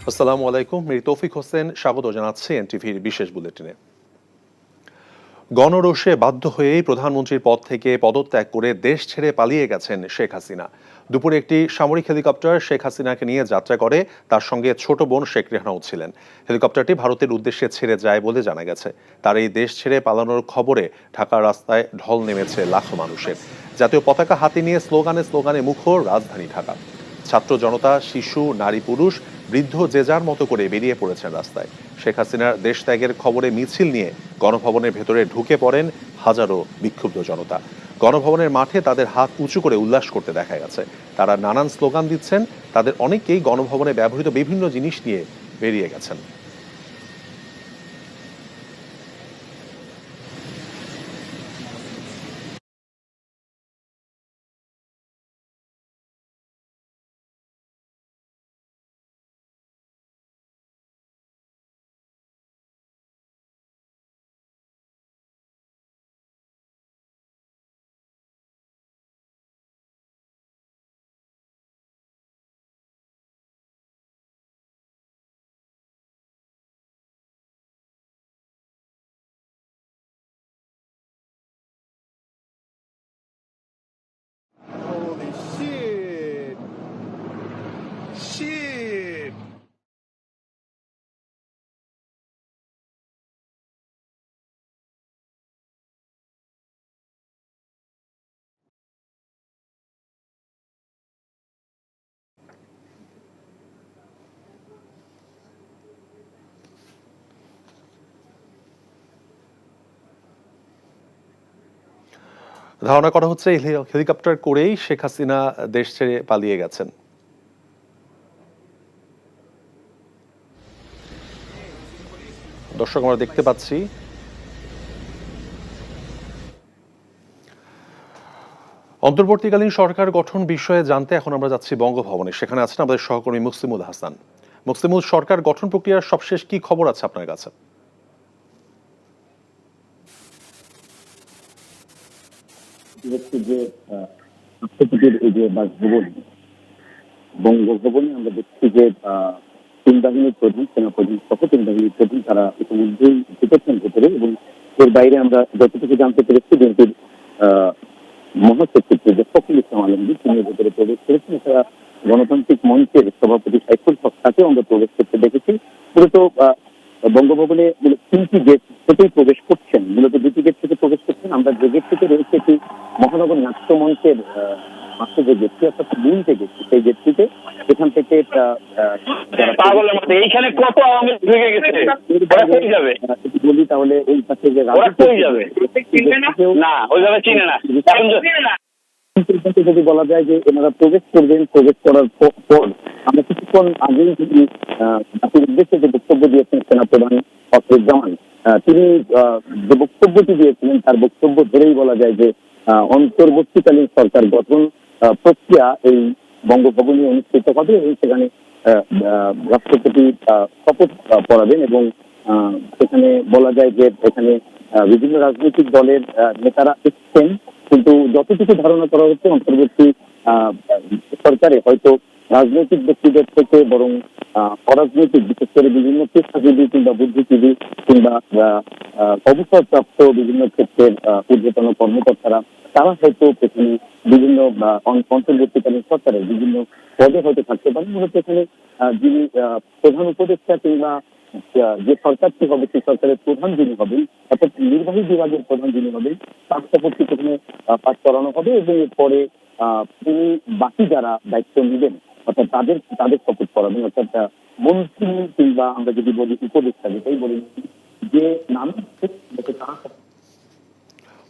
আসসালামু আলাইকুম। মির তৌফিক হোসেন স্বাগত জানাচ্ছি এনটিভির বিশেষ বুলেটিনে। গণরোষে বাধ্য হয়েই প্রধানমন্ত্রীর পদ থেকে পদত্যাগ করে দেশ ছেড়ে পালিয়ে গেছেন শেখ হাসিনা। দুপুরে একটি সামরিক হেলিকপ্টার শেখ হাসিনাকে নিয়ে যাত্রা করে, তার সঙ্গে ছোট বোন শেখ রেহানাও ছিলেন। হেলিকপ্টারটি ভারতের উদ্দেশ্যে ছেড়ে যায় বলে জানা গেছে। তার এই দেশ ছেড়ে পালানোর খবরে ঢাকার রাস্তায় ঢল নেমেছে লাখো মানুষের। জাতীয় পতাকা হাতে নিয়ে স্লোগানে স্লোগানে মুখর রাজধানী ঢাকা। ছাত্র জনতা, শিশু, নারী, পুরুষ, বৃদ্ধ যে যার মতো করে বেরিয়ে পড়েছেন রাস্তায়। শেখ হাসিনার দেশ ত্যাগের খবরে মিছিল নিয়ে গণভবনের ভেতরে ঢুকে পড়েন হাজারো বিক্ষুব্ধ জনতা। গণভবনের মাঠে তাদের হাত উঁচু করে উল্লাস করতে দেখা গেছে। তারা নানান স্লোগান দিচ্ছেন। তাদের অনেকেই গণভবনে ব্যবহৃত বিভিন্ন জিনিস নিয়ে বেরিয়ে গেছেন। Holy shit! Shit! ধারণা করা হচ্ছে এই হেলিকপ্টার করেই শেখ হাসিনা দেশ ছেড়ে পালিয়ে গেছেন। দর্শক, আমরা দেখতে পাচ্ছি অন্তর্বর্তীকালীন সরকার গঠন বিষয়ে জানতে এখন আমরা যাচ্ছি বঙ্গভবনে। সেখানে আছেন আমাদের সহকর্মী মুকসিমুল হাসান। মুকসিমুল, সরকার গঠন প্রক্রিয়ার সবশেষ কি খবর আছে আপনার কাছে? হচ্ছে যে রাষ্ট্রপতির এই যে বাসভবন বঙ্গভবনে আমরা দেখছি যে তিন বাহিনীর প্রধান, সেনাপ্রধান সহ তিন বাহিনীর প্রধান তারা ইতিমধ্যেই ঢুকেছেন ভেতরে, এবং এর বাইরে আমরা যতটুকু জানতে পেরেছি বিএনপির মহাসচিব যে ফখরুল ইসলাম আলমগীর তিনি ভেতরে প্রবেশ করেছেন। এছাড়া গণতান্ত্রিক মঞ্চের সভাপতি সাইফুল হক তাকেও আমরা প্রবেশ করতে দেখেছি। মূলত বঙ্গভবনে তিনটি গেট থেকেই প্রবেশ করছেন, মূলত দুটি গেট থেকে প্রবেশ করছেন। আমরা যে গেট থেকে রয়েছে এটি মহানগর নাট্য মঞ্চের পাশে যে গেটটি, অর্থাৎ মূল যে গেটটি, সেই গেটটিতে এখান থেকে এইখানে কত আওয়ামী লীগ ঢুকে গেছে, বলি তাহলে এই পাশে যে না ওইভাবে চিনে না। যদি বলা যায় যে এনারা প্রবেশ করবেন, প্রবেশ করার পর আমরা কিছুক্ষণ আগেই জাতির উদ্দেশ্যে যে বক্তব্য দিয়েছেন সেনাপ্রধান ফখরুজ্জামান, তিনি যে বক্তব্যটি দিয়েছিলেন তার বক্তব্য ধরেই বলা যায় যে অন্তর্বর্তীকালীন সরকার গঠন প্রক্রিয়া এই বঙ্গভবনে অনুষ্ঠিত হবে, এবং সেখানে রাষ্ট্রপতি শপথ পড়াবেন। এবং সেখানে বলা যায় যে এখানে বিভিন্ন রাজনৈতিক দলের নেতারা এসছেন, কিন্তু যতটুকু ধারণা করা হচ্ছে অন্তর্বর্তী সরকারে হয়তো রাজনৈতিক ব্যক্তিদের থেকে বরং অরাজনৈতিক, বিশেষ করে বিভিন্ন পেশাজীবী কিংবা বুদ্ধিজীবী কিংবা অবসরপ্রাপ্ত বিভিন্ন ক্ষেত্রের ঊর্ধ্বতন কর্মকর্তারা তারা হয়তো এখানে বিভিন্ন অন্তর্বর্তীকালীন সরকারের বিভিন্ন পদে হয়তো থাকতে পারেন। মূলত এখানে যিনি প্রধান উপদেষ্টা কিংবা যে সরকারটি হবে সেই সরকারের প্রধান যিনি হবেন, অর্থাৎ নির্বাহী বিভাগের প্রধান যিনি হবেন, তার শপথটি প্রথমে পাঠ করানো হবে, এবং এরপরে তিনি বাকি যারা দায়িত্ব নেবেন অর্থাৎ তাদের শপথ করাবেন। অর্থাৎ মন্ত্রী কিংবা আমরা যদি বলি উপদেষ্টা, যেটাই বলি, যে নাম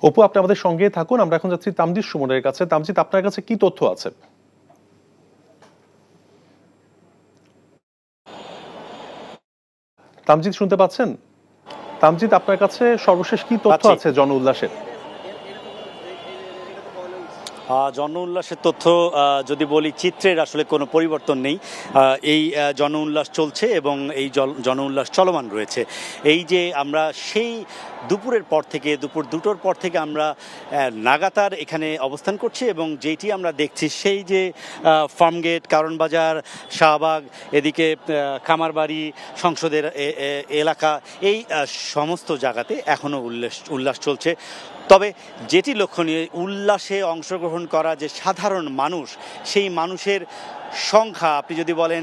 অপু, আপনি আমাদের সঙ্গে থাকুন। আমরা এখন যাচ্ছি তামজিদ সুমনের কাছে। তামজিদ, আপনার কাছে কি তথ্য আছে? তামজিদ, শুনতে পাচ্ছেন? তামজিদ, আপনার কাছে সর্বশেষ কি তথ্য আছে জন উল্লাসের? জন উল্লাসের তথ্য যদি বলি, চিত্রের আসলে কোনো পরিবর্তন নেই। এই জন উল্লাস চলছে এবং এই জন উল্লাস চলমান রয়েছে। এই যে আমরা সেই দুপুরের পর থেকে, দুপুর 2টোর পর থেকে আমরা লাগাতার এখানে অবস্থান করছি এবং যেটি আমরা দেখছি সেই যে ফার্মগেট, কারণ বাজার, শাহবাগ, এদিকে খামারবাড়ি, সংসদের এলাকা, এই সমস্ত জায়গাতে এখনও উল্লাস চলছে। তবে যেটি লক্ষণীয়, উল্লাসে অংশগ্রহণ করা যে সাধারণ মানুষ, সেই মানুষের সংখ্যা, আপনি যদি বলেন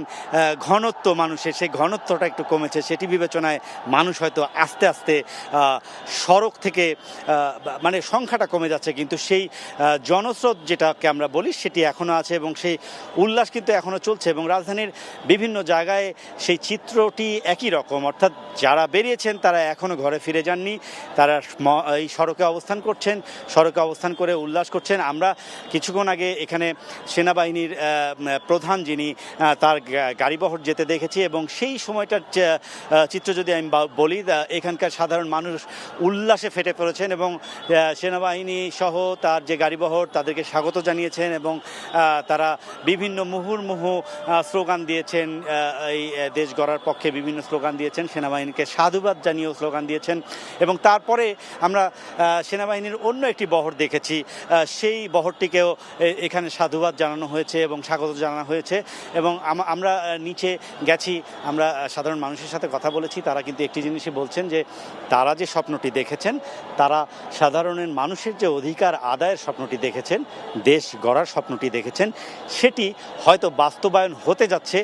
ঘনত্ব মানুষের, সেই ঘনত্বটা একটু কমেছে। সেটি বিবেচনায় মানুষ হয়তো আস্তে আস্তে সড়ক থেকে মানে সংখ্যাটা কমে যাচ্ছে, কিন্তু সেই জনস্রোত যেটাকে আমরা বলি সেটি এখনও আছে এবং সেই উল্লাস কিন্তু এখনও চলছে। এবং রাজধানীর বিভিন্ন জায়গায় সেই চিত্রটি একই রকম, অর্থাৎ যারা বেরিয়েছেন তারা এখনও ঘরে ফিরে যাননি, তারা এই সড়কে অবস্থান করছেন, সড়কে অবস্থান করে উল্লাস করছেন। আমরা কিছুক্ষণ আগে এখানে সেনাবাহিনীর প্রধান যিনি, তার গাড়িবহর যেতে দেখেছি এবং সেই সময়টার চিত্র যদি আমি বলি, এখানকার সাধারণ মানুষ উল্লাসে ফেটে পড়েছেন এবং সেনাবাহিনী সহ তার যে গাড়িবহর তাদেরকে স্বাগত জানিয়েছেন এবং তারা বিভিন্ন মুহুর্মুহু স্লোগান দিয়েছেন, এই দেশ গড়ার পক্ষে বিভিন্ন স্লোগান দিয়েছেন, সেনাবাহিনীকে সাধুবাদ জানিয়েও স্লোগান দিয়েছেন। এবং তারপরে আমরা সেনাবাহিনীর অন্য একটি বহর দেখেছি, সেই বহরটিকেও এখানে সাধুবাদ জানানো হয়েছে এবং স্বাগত জানানো হয়েছে। এবং আমরা নিচে গেছি, আমরা সাধারণ মানুষের সাথে কথা বলেছি, তারা কিন্তু একটি জিনিসই বলছেন যে তারা যে স্বপ্নটি দেখেছেন, তারা সাধারণের মানুষের যে অধিকার আদায়ের স্বপ্নটি দেখেছেন, দেশ গড়ার স্বপ্নটি দেখেছেন, সেটি হয়তো বাস্তবায়ন হতে যাচ্ছে,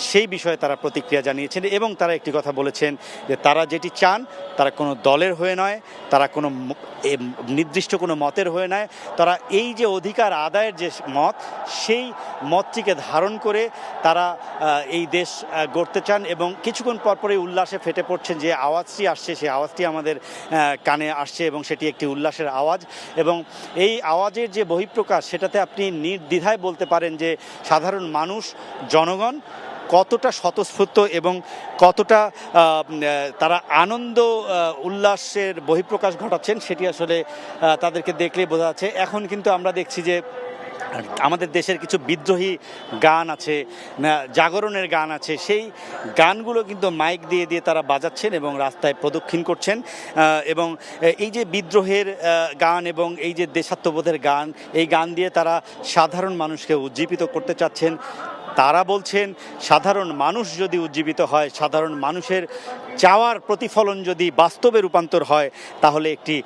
সেই বিষয়ে তারা প্রতিক্রিয়া জানিয়েছেন। এবং তারা একটি কথা বলেছেন যে তারা যেটি চান, তারা কোনো দলের হয়ে নয়, তারা কোনো নির্দিষ্ট কোনো মতের হয়ে নয়, তারা এই যে অধিকার আদায়ের যে মত, সেই মতটিকে ধারণ করে তারা এই দেশ গড়তে চান। এবং কিছুক্ষণ পরপরই উল্লাসে ফেটে পড়ছেন। যে আওয়াজটি আসছে, সেই আওয়াজটি আমাদের কানে আসছে এবং সেটি একটি উল্লাসের আওয়াজ। এবং এই আওয়াজের যে বহিঃপ্রকাশ, সেটাতে আপনি নির্দ্বিধায় বলতে পারেন যে সাধারণ মানুষ, জনগণ কতটা স্বতঃস্ফূর্ত এবং কতটা তারা আনন্দ উল্লাসের বহিঃপ্রকাশ ঘটাচ্ছেন, সেটি আসলে তাদেরকে দেখলেই বোঝা যাচ্ছে। এখন কিন্তু আমরা দেখছি যে আমাদের দেশের কিছু বিদ্রোহী গান আছে, জাগরণের গান আছে, সেই গানগুলো কিন্তু মাইক দিয়ে দিয়ে তারা বাজাচ্ছেন এবং রাস্তায় প্রদক্ষিণ করছেন। এবং এই যে বিদ্রোহের গান এবং এই যে দেশাত্মবোধের গান, এই গান দিয়ে তারা সাধারণ মানুষকে উজ্জীবিত করতে চাচ্ছেন। তারা বলছেন সাধারণ মানুষ যদি উজ্জীবিত হয়, সাধারণ মানুষের চাওয়ার প্রতিফলন যদি বাস্তবে রূপান্তর হয়, তাহলে একটি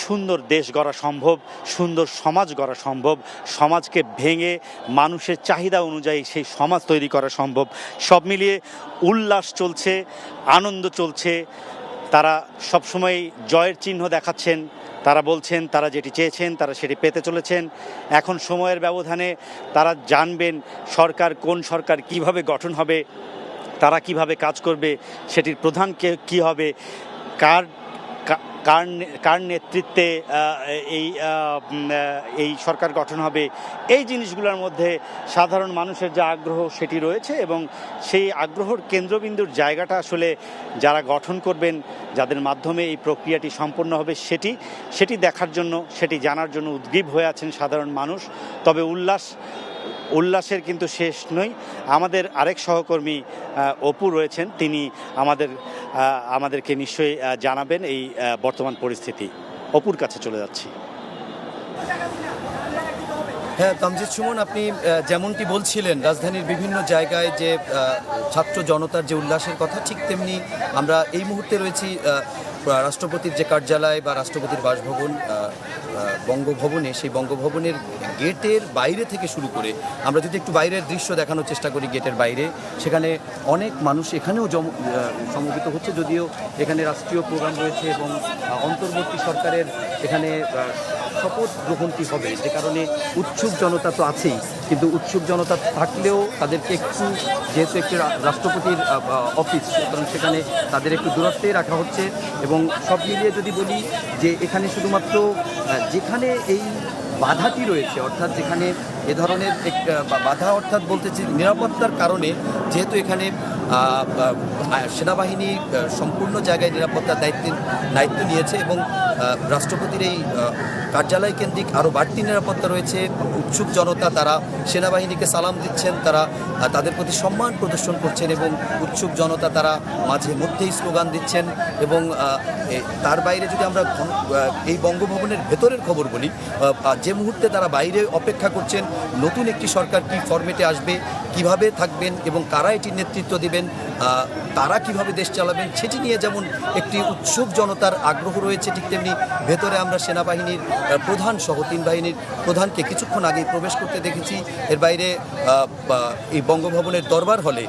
সুন্দর দেশ গড়া সম্ভব, সুন্দর সমাজ গড়া সম্ভব, সমাজকে ভেঙে মানুষের চাহিদা অনুযায়ী সেই সমাজ তৈরি করা সম্ভব। সব মিলিয়ে উল্লাস চলছে, আনন্দ চলছে। তারা সবসময় জয়ের চিহ্ন দেখাচ্ছেন। তারা বলছেন তারা যেটি চেয়েছেন তারা সেটি পেতে চলেছেন। এখন সময়ের ব্যবধানে তারা জানবেন সরকার, কোন সরকার কিভাবে গঠন হবে, তারা কিভাবে কাজ করবে, সেটির প্রধান কী হবে, কার নেতৃত্বে এই সরকার গঠন হবে। এই জিনিসগুলোর মধ্যে সাধারণ মানুষের যে আগ্রহ সেটি রয়েছে এবং সেই আগ্রহের কেন্দ্রবিন্দুর জায়গাটা আসলে যারা গঠন করবেন, যাদের মাধ্যমে এই প্রক্রিয়াটি সম্পন্ন হবে, সেটি দেখার জন্য, সেটি জানার জন্য উদ্গ্রীব হয়ে আছেন সাধারণ মানুষ। তবে উল্লাসের কিন্তু শেষ নয়। আমাদের আরেক সহকর্মী অপু রয়েছেন, তিনি আমাদেরকে নিশ্চয়ই জানাবেন এই বর্তমান পরিস্থিতি। অপুর কাছে চলে যাচ্ছি। হ্যাঁ, তামজিদ সুমন, আপনি যেমনটি বলছিলেন রাজধানীর বিভিন্ন জায়গায় যে ছাত্র জনতার যে উল্লাসের কথা, ঠিক তেমনি আমরা এই মুহূর্তে রয়েছি রাষ্ট্রপতির যে কার্যালয় বা রাষ্ট্রপতির বাসভবন বঙ্গভবনে। সেই বঙ্গভবনের গেটের বাইরে থেকে শুরু করে আমরা যদি একটু বাইরের দৃশ্য দেখানোর চেষ্টা করি, গেটের বাইরে সেখানে অনেক মানুষ এখানেও সমবেত হচ্ছে, যদিও এখানে রাষ্ট্রীয় প্রোগ্রাম রয়েছে এবং অন্তর্বর্তী সরকারের এখানে শপথ গ্রহণটি হবে, যে কারণে উৎসুক জনতা তো আছেই, কিন্তু উৎসুক জনতা থাকলেও তাদেরকে একটু, যেহেতু একটি রাষ্ট্রপতির অফিস, সুতরাং সেখানে তাদের একটু দূরত্বে রাখা হচ্ছে। এবং সব মিলিয়ে যদি বলি যে এখানে শুধুমাত্র যেখানে এই বাধাটি রয়েছে, অর্থাৎ যেখানে এ ধরনের বাধা, অর্থাৎ বলতেছি নিরাপত্তার কারণে, যেহেতু এখানে সেনাবাহিনী সম্পূর্ণ জায়গায় নিরাপত্তার দায়িত্ব নিয়েছে এবং রাষ্ট্রপতির এই কার্যালয় কেন্দ্রিক আরও বাড়তি নিরাপত্তা রয়েছে। উৎসুক জনতা তারা সেনাবাহিনীকে সালাম দিচ্ছেন, তারা তাদের প্রতি সম্মান প্রদর্শন করছেন এবং উৎসুক জনতা তারা মাঝে মধ্যেই স্লোগান দিচ্ছেন। এবং তার বাইরে যদি আমরা এই বঙ্গভবনের ভেতরের খবর বলি, যে মুহূর্তে তারা বাইরে অপেক্ষা করছেন নতুন একটি সরকার কী ফরম্যাটে আসবে, কিভাবে থাকবেন এবং কারা এটির নেতৃত্ব দেবেন, তারা কিভাবে দেশ চালাবেন, সেটি নিয়ে যেমন একটি উৎসুক জনতার আগ্রহ রয়েছে, ঠিক তেমনি ভেতরে আমরা সেনাবাহিনীর প্রধান সহ 3 বাহিনীর প্রধানকে কিছুক্ষণ আগেই প্রবেশ করতে দেখেছি। এর বাইরে এই বঙ্গভবনের দরবার হলে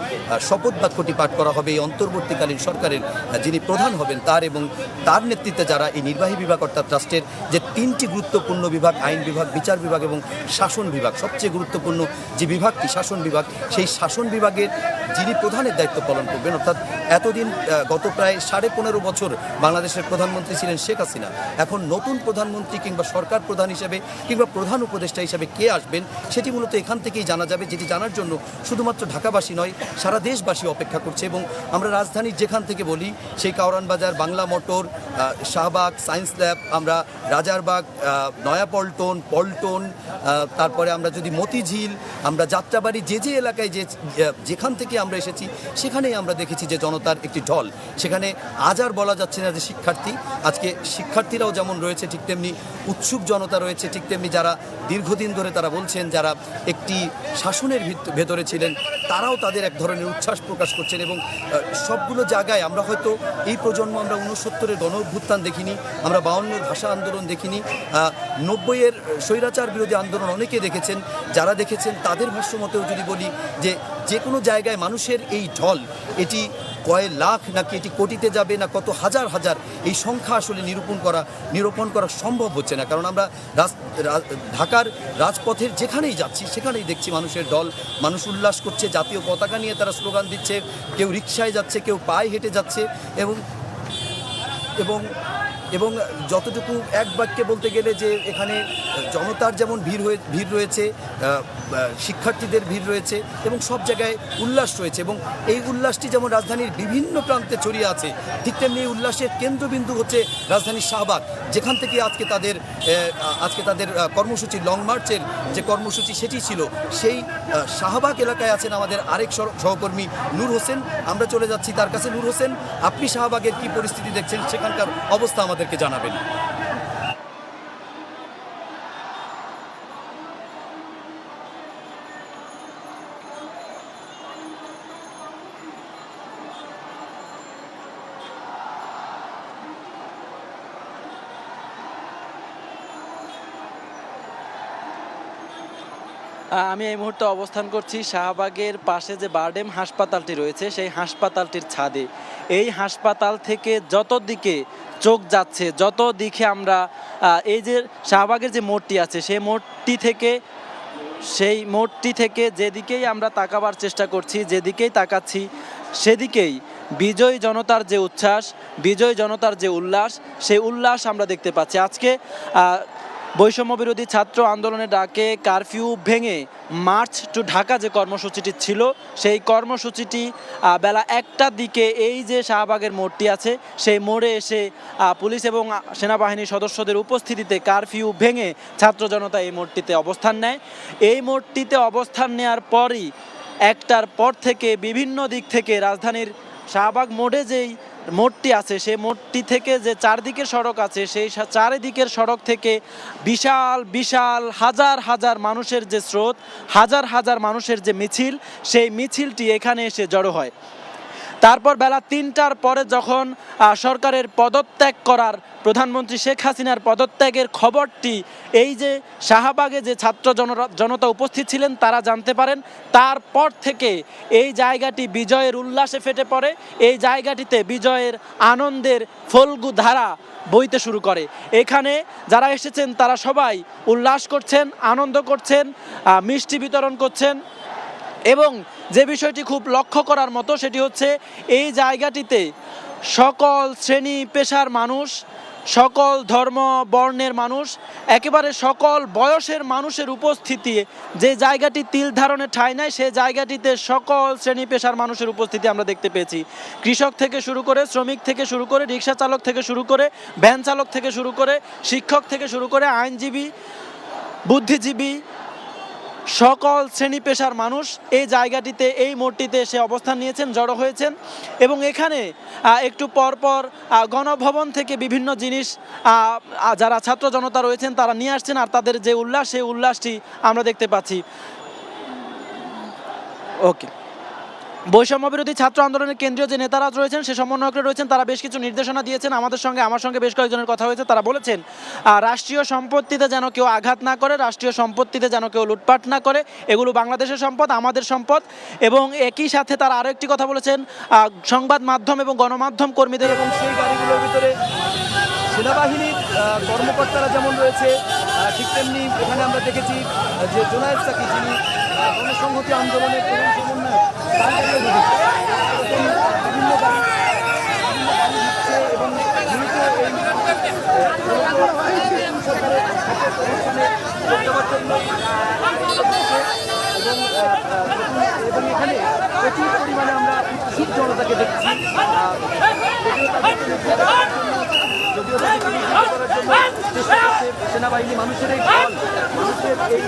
শপথ বাক্যটি পাঠ করা হবে এই অন্তর্বর্তীকালীন সরকারের যিনি প্রধান হবেন তার, এবং তার নেতৃত্বে যারা এই নির্বাহী বিভাগ অর্থাৎ ট্রাস্টের যে 3টি গুরুত্বপূর্ণ বিভাগ, আইন বিভাগ, বিচার বিভাগ এবং শাসন বিভাগ, সবচেয়ে গুরুত্বপূর্ণ যে বিভাগটি শাসন বিভাগ, সেই শাসন বিভাগের যিনি প্রধানের দায়িত্ব পালন করবেন, অর্থাৎ এতদিন গত প্রায় 15.5 বছর বাংলাদেশের প্রধানমন্ত্রী ছিলেন শেখ হাসিনা, এখন নতুন প্রধানমন্ত্রী কিংবা সরকার প্রধান হিসেবে কিংবা প্রধান উপদেষ্টা হিসেবে কে আসবেন সেটি মূলত এখান থেকেই জানা যাবে, যেটি জানার জন্য শুধুমাত্র ঢাকাবাসী নয় সারা দেশবাসী অপেক্ষা করছে। এবং আমরা রাজধানীর যেখান থেকে বলি, সেই কাউরান বাজার, Bangla motor, Shahbag, science lab, আমরা রাজারবাগ, নয়াপল্টন, পল্টন, তারপরে আমরা যদি মতিঝিল, আমরা যাত্রাবাড়ি, যে এলাকায় যেখান থেকে আমরা এসেছি সেখানেই আমরা দেখেছি যে জনতার একটি ঢল। সেখানে আজ আর বলা যাচ্ছে না যে শিক্ষার্থী, আজকে শিক্ষার্থীরাও যেমন রয়েছে ঠিক তেমনি উৎসুক জনতা রয়েছে, ঠিক তেমনি যারা দীর্ঘদিন ধরে তারা বলছেন যারা একটি শাসনের ভেতরে ছিলেন তারাও তাদের এক ধরনের উচ্ছ্বাস প্রকাশ করছেন। এবং সবগুলো জায়গায় আমরা হয়তো এই প্রজন্ম আমরা 69-এর গণ অভ্যুত্থান দেখিনি, আমরা 52-এর ভাষা আন্দোলন দেখিনি, 90-এর স্বৈরাচার বিরোধী আন্দোলন অনেকে দেখেছেন। যারা দেখেছেন তাদের ভাষ্য মতেও যদি বলি যে কোনো জায়গায় মানুষের এই ঢল, এটি কয় লাখ নাকি এটি কোটিতে যাবে না কত হাজার হাজার, এই সংখ্যা আসলে নিরূপণ করা সম্ভব হচ্ছে না। কারণ আমরা ঢাকার রাজপথের যেখানেই যাচ্ছি সেখানেই দেখছি মানুষের ঢল, মানুষ উল্লাস করছে, জাতীয় পতাকা নিয়ে তারা স্লোগান দিচ্ছে, কেউ রিকশায় যাচ্ছে, কেউ পায়ে হেঁটে যাচ্ছে। এবং যতটুকু এক বাক্যে বলতে গেলে যে এখানে জনতার যেমন ভিড় রয়েছে, শিক্ষার্থীদের ভিড় রয়েছে এবং সব জায়গায় উল্লাস রয়েছে, এবং এই উল্লাসটি যেমন রাজধানীর বিভিন্ন প্রান্তে ছড়িয়ে আছে, ঠিক তেমনি এই উল্লাসের কেন্দ্রবিন্দু হচ্ছে রাজধানীর শাহবাগ, যেখান থেকে আজকে তাদের কর্মসূচি, লং মার্চের যে কর্মসূচি সেটি ছিল। সেই শাহবাগ এলাকায় আছেন আমাদের আরেক সহকর্মী নূর হোসেন, আমরা চলে যাচ্ছি তার কাছে। নূর হোসেন, আপনি শাহবাগের কি পরিস্থিতি দেখছেন, সেখানকার অবস্থা আমাদেরকে জানাবেন। আমি এই মুহূর্তে অবস্থান করছি শাহবাগের পাশে যে বারডেম হাসপাতালটি রয়েছে সেই হাসপাতালটির ছাদে। এই হাসপাতাল থেকে যত দিকে চোখ যাচ্ছে, যত দিকে আমরা এই যে শাহবাগের যে মোড়টি আছে সেই মোড়টি থেকে যেদিকেই আমরা তাকাবার চেষ্টা করছি, যেদিকেই তাকাচ্ছি সেদিকেই বিজয়ী জনতার যে উচ্ছ্বাস, বিজয়ী জনতার যে উল্লাস, সেই উল্লাস আমরা দেখতে পাচ্ছি। আজকে বৈষম্য বিরোধী ছাত্র আন্দোলনের ডাকে কারফিউ ভেঙে মার্চ টু ঢাকা যে কর্মসূচিটি ছিল, সেই কর্মসূচিটি বেলা 1টার দিকে এই যে শাহবাগের মোড়টি আছে সেই মোড়ে এসে পুলিশ এবং সেনাবাহিনীর সদস্যদের উপস্থিতিতে কারফিউ ভেঙে ছাত্র জনতা এই মোড়টিতে অবস্থান নেয়। এই মোড়টিতে অবস্থান নেওয়ার পরই 1টার পর থেকে বিভিন্ন দিক থেকে রাজধানীর শাহবাগ মোড়ে যেই মোড়টি আছে সেই মোড়টি থেকে যে চারদিকের সড়ক আছে সেই চারিদিকের সড়ক থেকে বিশাল বিশাল হাজার হাজার মানুষের যে স্রোত, হাজার হাজার মানুষের যে মিছিল, সেই মিছিলটি এখানে এসে জড়ো হয়। তারপর বেলা 3টার পরে যখন সরকারের পদত্যাগ করার, প্রধানমন্ত্রী শেখ হাসিনার পদত্যাগের খবরটি এই যে শাহবাগে যে ছাত্র জনতা উপস্থিত ছিলেন তারা জানতে পারেন, তারপর থেকে এই জায়গাটি বিজয়ের উল্লাসে ফেটে পড়ে। এই জায়গাটিতে বিজয়ের আনন্দের ফল্গু ধারা বইতে শুরু করে। এখানে যারা এসেছেন তারা সবাই উল্লাস করছেন, আনন্দ করছেন, মিষ্টি বিতরণ করছেন। এবং যে বিষয়টি খুব লক্ষ্য করার মতো সেটি হচ্ছে এই জায়গাটিতে সকল শ্রেণী পেশার মানুষ, সকল ধর্ম বর্ণের মানুষ, একেবারে সকল বয়সের মানুষের উপস্থিতি, যে জায়গাটি তিল ধারণে ঠাঁই নাই সেই জায়গাটিতে সকল শ্রেণী পেশার মানুষের উপস্থিতি আমরা দেখতে পেয়েছি। কৃষক থেকে শুরু করে, শ্রমিক থেকে শুরু করে, রিক্সা চালক থেকে শুরু করে, ভ্যান চালক থেকে শুরু করে, শিক্ষক থেকে শুরু করে, আইনজীবী, বুদ্ধিজীবী, সকল শ্রেণী পেশার মানুষ এই জায়গাটিতে, এই মোড়টিতে এসে অবস্থান নিয়েছেন, জড়ো হয়েছেন। এবং এখানে একটু পরপর গণভবন থেকে বিভিন্ন জিনিস যারা ছাত্র জনতা রয়েছেন তারা নিয়ে আসছেন, আর তাদের যে উল্লাস সেই উল্লাসটি আমরা দেখতে পাচ্ছি। ওকে, বৈষম্য বিরোধী ছাত্র আন্দোলনের কেন্দ্রীয় যে নেতারা রয়েছেন, সে সমন্বয়করা রয়েছেন, তারা বেশ কিছু নির্দেশনা দিয়েছেন আমার সঙ্গে বেশ কয়েকজনের কথা হয়েছে। তারা বলেছেন রাষ্ট্রীয় সম্পত্তিতে যেন কেউ আঘাত না করে, রাষ্ট্রীয় সম্পত্তিতে যেন কেউ লুটপাট না করে, এগুলো বাংলাদেশের সম্পদ, আমাদের সম্পদ। এবং একই সাথে তারা আরও একটি কথা বলেছেন, সংবাদ মাধ্যম এবং গণমাধ্যম কর্মীদের এবং সেই গাড়িগুলোর ভিতরে সেনাবাহিনীর কর্মকর্তারা যেমন রয়েছে, ঠিক তেমনি এখানে আমরা দেখেছি যে জোনায়েদ সাকি, যিনি গণসংহতি আন্দোলনের প্রধান সমন্বয়ক, বিভিন্ন গাড়ি এবং এবং এখানে প্রচুর পরিমাণে আমরা উৎসুক জনতাকে দেখছি। যদিও তাকে করার জন্য চেষ্টা করছে সেনাবাহিনী, মানুষের এই ঢল, মানুষের এই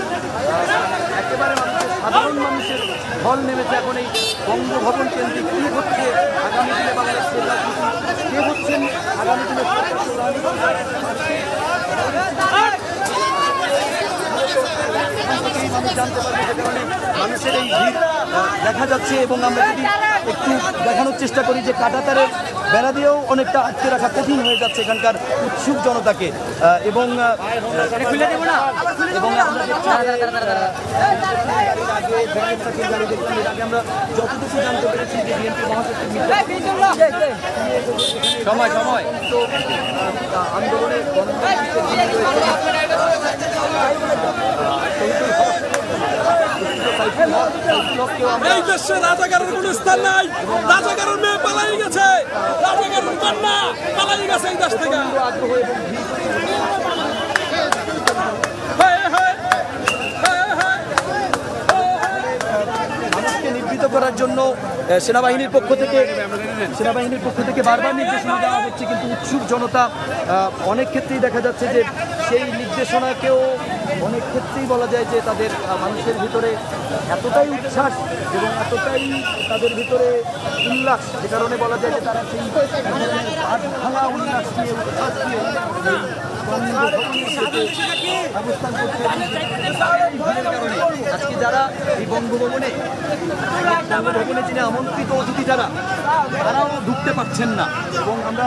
একেবারে মানুষের সাধারণ মানুষের ঢল নেমেছে এখন এই বঙ্গভবন কেন্দ্রিক। কী হচ্ছে আগামী দিনে বাংলাদেশের রাজনীতি, কে হচ্ছেন আগামী দিনে মানুষ জানতে পারবে, যে কারণে মানুষের এই ভিড় দেখা যাচ্ছে। এবং আমরা যদি একটু দেখানোর চেষ্টা করি যে কাঁটাতারের বেড়া দিয়েও অনেকটা আটকে রাখা কঠিন হয়ে যাচ্ছে এখানকার উৎসুক জনতাকে। এবং আমরা আমরা যতটুকু জানতে পেরেছি যে বিএনপি সময় তো আন্দোলনের এই দেশে রাজাকারের কোন স্থান নাই, রাজাকারের মেয়ে পালাই গেছে, রাজাকারের কন্যা পালাই গেছে এই দেশ থেকে। মানুষকে নিবৃত করার জন্য সেনাবাহিনীর পক্ষ থেকে বারবার নির্দেশনা দেওয়া হচ্ছে, কিন্তু উৎসুক জনতা অনেক ক্ষেত্রেই দেখা যাচ্ছে যে সেই নির্দেশনাকেও অনেক ক্ষেত্রেই বলা যায় যে তাদের মানুষের ভিতরে এতটাই উচ্ছ্বাস এবং এতটাই তাদের ভিতরে উল্লাস, যে কারণে বলা যায় যে তারা সেই ভাঙা উল্লাস নিয়ে, উচ্ছ্বাস নিয়ে অবস্থান করছে। আজকে যারা এই বঙ্গভবনে যিনি আমন্ত্রিত অতিথি তারাও ঢুকতে পারছেন না। এবং আমরা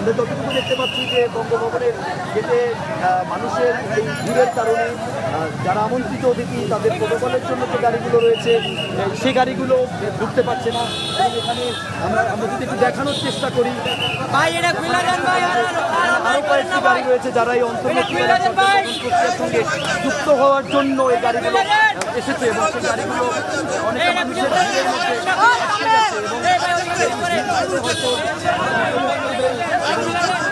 যতটুকু দেখতে পাচ্ছি যে বঙ্গভবনের গেটে মানুষের এই ভিড়ের কারণে যারা আমন্ত্রিত অতিথি তাদের প্রোটোকলের জন্য যে গাড়িগুলো রয়েছে সেই গাড়িগুলো ঢুকতে পারছে না। এবং এখানে আমরা যদি একটু দেখানোর চেষ্টা করি, আরও কয়েকটি গাড়ি রয়েছে যারা এই অন্তর্বর্তীকালীন সরকারের সঙ্গে যুক্ত হওয়ার জন্য এই গাড়িগুলো এসেছে, এবং সেই গাড়িগুলো অনেকটা মানুষের ভিড়ের মধ্যে আটকে যাচ্ছে। এবং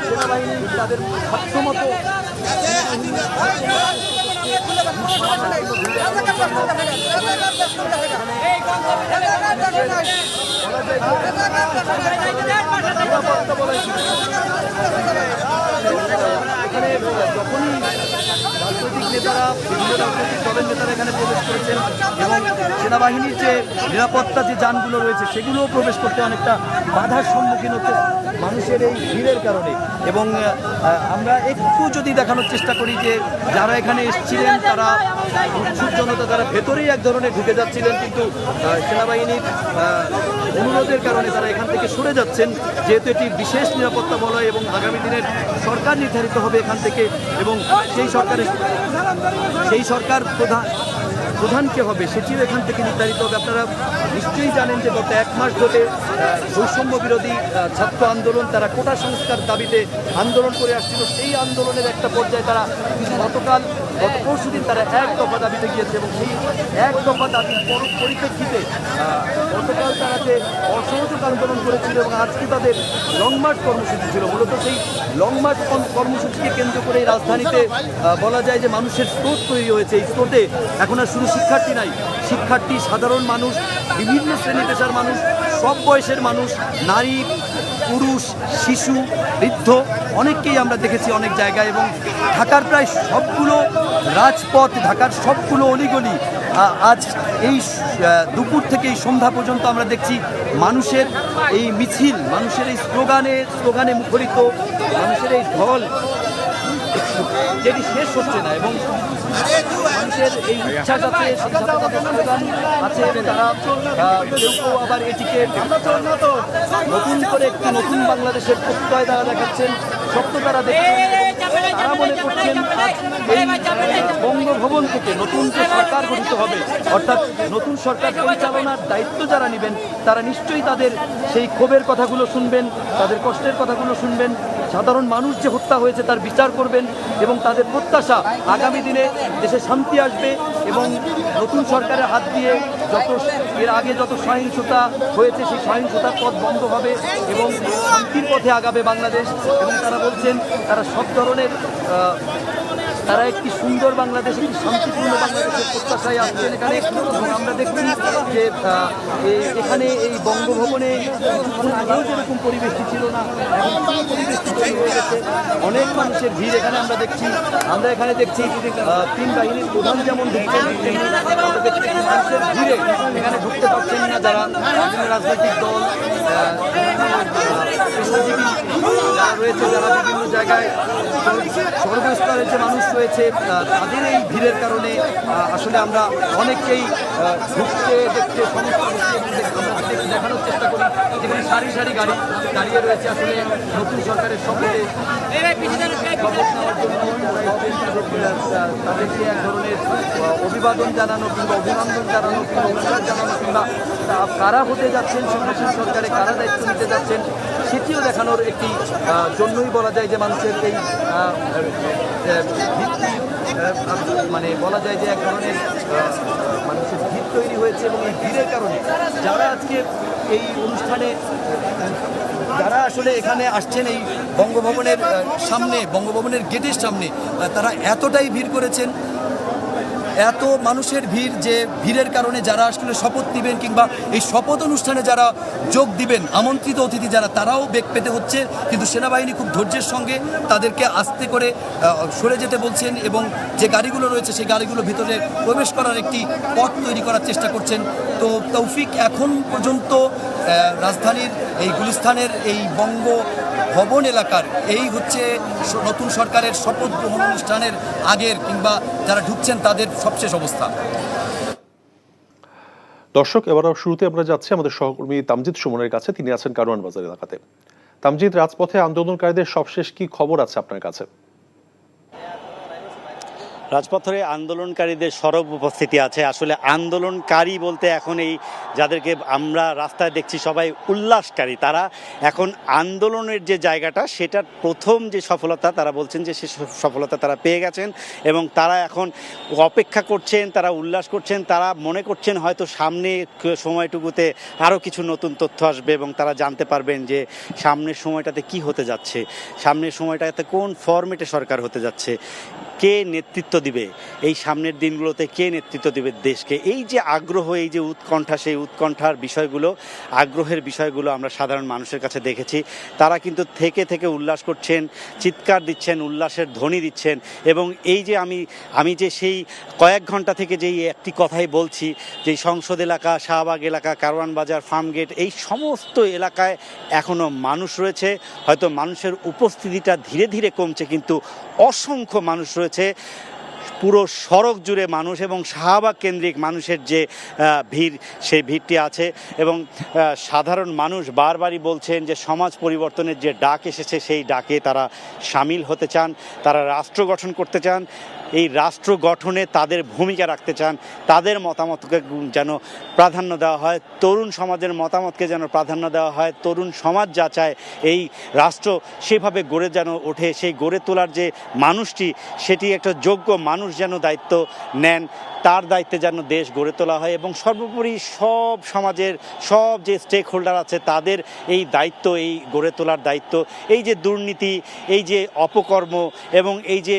সেনাবাহিনী তাদের সাধ্যমতো এখানে যখনই রাজনৈতিক নেতারা, বিভিন্ন রাজনৈতিক দলের নেতারা এখানে প্রবেশ করেছেন এবং সেনাবাহিনীর যে নিরাপত্তা যে যানগুলো রয়েছে সেগুলোও প্রবেশ করতে অনেকটা বাধার সম্মুখীন হচ্ছে মানুষের এই ভিড়ের কারণে। এবং আমরা একটু যদি দেখানোর চেষ্টা করি যে যারা এখানে এসেছিলেন তারা উৎসুক জনতা, তারা ভেতরেই এক ধরনের ঢুকে যাচ্ছিলেন, কিন্তু সেনাবাহিনীর অনুরোধের কারণে তারা এখান থেকে সরে যাচ্ছেন, যেহেতু এটি বিশেষ নিরাপত্তা বলয় এবং আগামী দিনের সরকার নির্ধারিত হবে এখান থেকে। এবং সেই সরকার প্রধান কে হবে সেটিও এখান থেকে নির্ধারিত হবে। আপনারা নিশ্চয়ই জানেন যে গত 1 মাস ধরে বৈষম্য বিরোধী ছাত্র আন্দোলন, তারা কোটা সংস্কার দাবিতে আন্দোলন করে আসছিল। সেই আন্দোলনের একটা পর্যায়ে তারা গতকাল গত পরশুদিন তারা এক দফা দাবিতে গিয়েছে এবং সেই এক দফা দাবির পরিপ্রেক্ষিতে গতকাল তারা যে অসহযোগ আন্দোলন করেছিল এবং আজকে তাদের লং মার্চ কর্মসূচি ছিল। মূলত সেই লং মার্চ কর্মসূচিকে কেন্দ্র করে এই রাজধানীতে বলা যায় যে মানুষের স্রোত তৈরি হয়েছে। এই স্রোতে এখন আর শুধু শিক্ষার্থী নাই, শিক্ষার্থী, সাধারণ মানুষ, বিভিন্ন শ্রেণী পেশার মানুষ, সব বয়সের মানুষ, নারী, পুরুষ, শিশু, বৃদ্ধ অনেককেই আমরা দেখেছি অনেক জায়গায়। এবং ঢাকার প্রায় সবগুলো রাজপথ, ঢাকার সবগুলো অলিগলি আজ এই দুপুর থেকে এই সন্ধ্যা পর্যন্ত আমরা দেখছি মানুষের এই মিছিল, মানুষের এই স্লোগানে মুখরিত, মানুষের এই ঢল যেটি শেষ হচ্ছে না। এবং মানুষের এই ইচ্ছা আছে, স্লোগান আছে, তারা কেউ কেউ আবার এটিকে নতুন করে একটি নতুন বাংলাদেশের প্রত্যয় দ্বারা দেখাচ্ছেন, সত্য তারা দেখছেন। তারা মনে করছেন এই বঙ্গভবন থেকে নতুন যে সরকার গঠিত হবে, অর্থাৎ নতুন সরকার পরিচালনার দায়িত্ব যারা নেবেন তারা নিশ্চয়ই তাদের সেই ক্ষোভের কথাগুলো শুনবেন, তাদের কষ্টের কথাগুলো শুনবেন, সাধারণ মানুষ যে হত্যা হয়েছে তার বিচার করবেন এবং তাদের প্রত্যাশা আগামী দিনে দেশে শান্তি আসবে এবং নতুন সরকারের হাত দিয়ে এর আগে যত সহিংসতা হয়েছে সেই সহিংসতার পথ বন্ধ হবে এবং শান্তির পথে আগাবে বাংলাদেশ। এবং তারা বলছেন তারা সব ধরনের তারা একটি সুন্দর বাংলাদেশ, একটি শান্তিপূর্ণ বাংলাদেশের প্রত্যাশায় আসছেন এখানে। এবং আমরা দেখছি যে এখানে এই বঙ্গভবনে কিছুক্ষণ আগেও যেরকম পরিবেশটি ছিল না, এখন পরিবেশটি তৈরি হয়ে গেছে, অনেক মানুষের ভিড় এখানে আমরা দেখছি। আমরা এখানে দেখছি তিন বাহিনীর প্রধান যেমন ঢুকছেন, মানুষের ভিড়ে এখানে ঢুকতে পারছেন না যারা বিভিন্ন রাজনৈতিক দল, পেশাজীবী যারা রয়েছে, যারা বিভিন্ন জায়গায় সর্বস্তরের যে মানুষ রয়েছে তাদের এই ভিড়ের কারণে আসলে আমরা অনেককেই ঢুকতে দেখতে সমস্ত আমরা দেখানোর চেষ্টা করি যেখানে সারি সারি গাড়ি দাঁড়িয়ে রয়েছে আসলে নতুন সরকারের শপথে শপথ নেওয়ার জন্য তাদেরকে এক ধরনের অভিবাদন জানানো কিংবা অভিনন্দন জানানো কিংবা অনুদান জানানো কিংবা কারা হতে যাচ্ছেন নতুন সরকারে, কারা দায়িত্ব নিতে যাচ্ছেন সেটিও দেখানোর একটি জন্যই বলা যায় যে মানুষের এই ভিত্তি মানে বলা যায় যে এক ধরনের মানুষের ভিড় তৈরি হয়েছে। এবং এই ভিড়ের কারণে যারা আজকে এই অনুষ্ঠানে যারা আসলে এখানে আসছেন এই বঙ্গভবনের সামনে, বঙ্গভবনের গেটের সামনে, তারা এতটাই ভিড় করেছেন, এত মানুষের ভিড় যে ভিড়ের কারণে যারা আসলে শপথ নেবেন কিংবা এই শপথ অনুষ্ঠানে যারা যোগ দিবেন আমন্ত্রিত অতিথি যারা, তারাও বেগ পেতে হচ্ছে। কিন্তু সেনাবাহিনী খুব ধৈর্যের সঙ্গে তাদেরকে আস্তে করে সরে যেতে বলছেন এবং যে গাড়িগুলো রয়েছে সেই গাড়িগুলোর ভিতরে প্রবেশ করার একটি পথ তৈরি করার চেষ্টা করছেন। তো তৌফিক, এখন পর্যন্ত রাজধানীর এই গুলিস্তানের এই বঙ্গভবন এলাকার এই হচ্ছে নতুন সরকারের শপথ গ্রহণ অনুষ্ঠানের আগের কিংবা যারা ঢুকছেন তাদের সবশেষ অবস্থা। দর্শক, এবার শুরুতে আমরা যাচ্ছি আমাদের সহকর্মী তামজিদ সুমনের কাছে। তিনি আছেন কারওয়ান বাজার এলাকাতে। তামজিদ, রাজপথে আন্দোলনকারীদের সবশেষ কি খবর আছে আপনার কাছে? রাজপথে আন্দোলনকারীদের সরব উপস্থিতি আছে। আসলে আন্দোলনকারী বলতে এখন এই যাদেরকে আমরা রাস্তায় দেখছি সবাই উল্লাসকারী, তারা এখন আন্দোলনের যে জায়গাটা সেটার প্রথম যে সফলতা তারা বলছেন যে সে সফলতা তারা পেয়ে গেছেন এবং তারা এখন অপেক্ষা করছেন, তারা উল্লাস করছেন, তারা মনে করছেন হয়তো সামনে সময়টুকুতে আরও কিছু নতুন তথ্য আসবে এবং তারা জানতে পারবেন যে সামনের সময়টাতে কি হতে যাচ্ছে, সামনের সময়টাতে কোন ফরম্যাটে সরকার হতে যাচ্ছে, কে নেতৃত্ব দিবে এই সামনের দিনগুলোতে, কে নেতৃত্ব দিবে দেশকে। এই যে আগ্রহ, এই যে উৎকণ্ঠা, সেই উৎকণ্ঠার বিষয়গুলো, আগ্রহের বিষয়গুলো আমরা সাধারণ মানুষের কাছে দেখেছি। তারা কিন্তু থেকে উল্লাস করছেন, চিৎকার দিচ্ছেন, উল্লাসের ধ্বনি দিচ্ছেন। এবং এই যে আমি যে সেই কয়েক ঘন্টা থেকে যেই একটি কথাই বলছি, যেই সংসদ এলাকা, শাহবাগ এলাকা, কারওয়ান বাজার, ফার্মগেট, এই সমস্ত এলাকায় এখনও মানুষ রয়েছে। হয়তো মানুষের উপস্থিতিটা ধীরে ধীরে কমছে, কিন্তু অসংখ্য মানুষ রয়েছে। পুরো সড়ক জুড়ে মানুষ এবং শাহবাগ কেন্দ্রিক মানুষের যে ভিড়, সেই ভিড়টি আছে। এবং সাধারণ মানুষ বারবারই বলছেন যে সমাজ পরিবর্তনের যে ডাক এসেছে সেই ডাকে তারা সামিল হতে চান, তারা রাষ্ট্র গঠন করতে চান, এই রাষ্ট্র গঠনে তাদের ভূমিকা রাখতে চান, তাদের মতামতকে যেন প্রাধান্য দেওয়া হয়, তরুণ সমাজের মতামতকে যেন প্রাধান্য দেওয়া হয়। তরুণ সমাজ যা চায় এই রাষ্ট্র সেভাবে গড়ে যেন ওঠে, সেই গড়ে তোলার যে মানুষটি সেটি একটা যোগ্য মানুষ যেন দায়িত্ব নেন, তার দায়িত্বে যেন দেশ গড়ে তোলা হয় এবং সর্বোপরি সব সমাজের সব যে স্টেক হোল্ডার আছে তাদের এই দায়িত্ব, এই গড়ে তোলার দায়িত্ব। এই যে দুর্নীতি, এই যে অপকর্ম এবং এই যে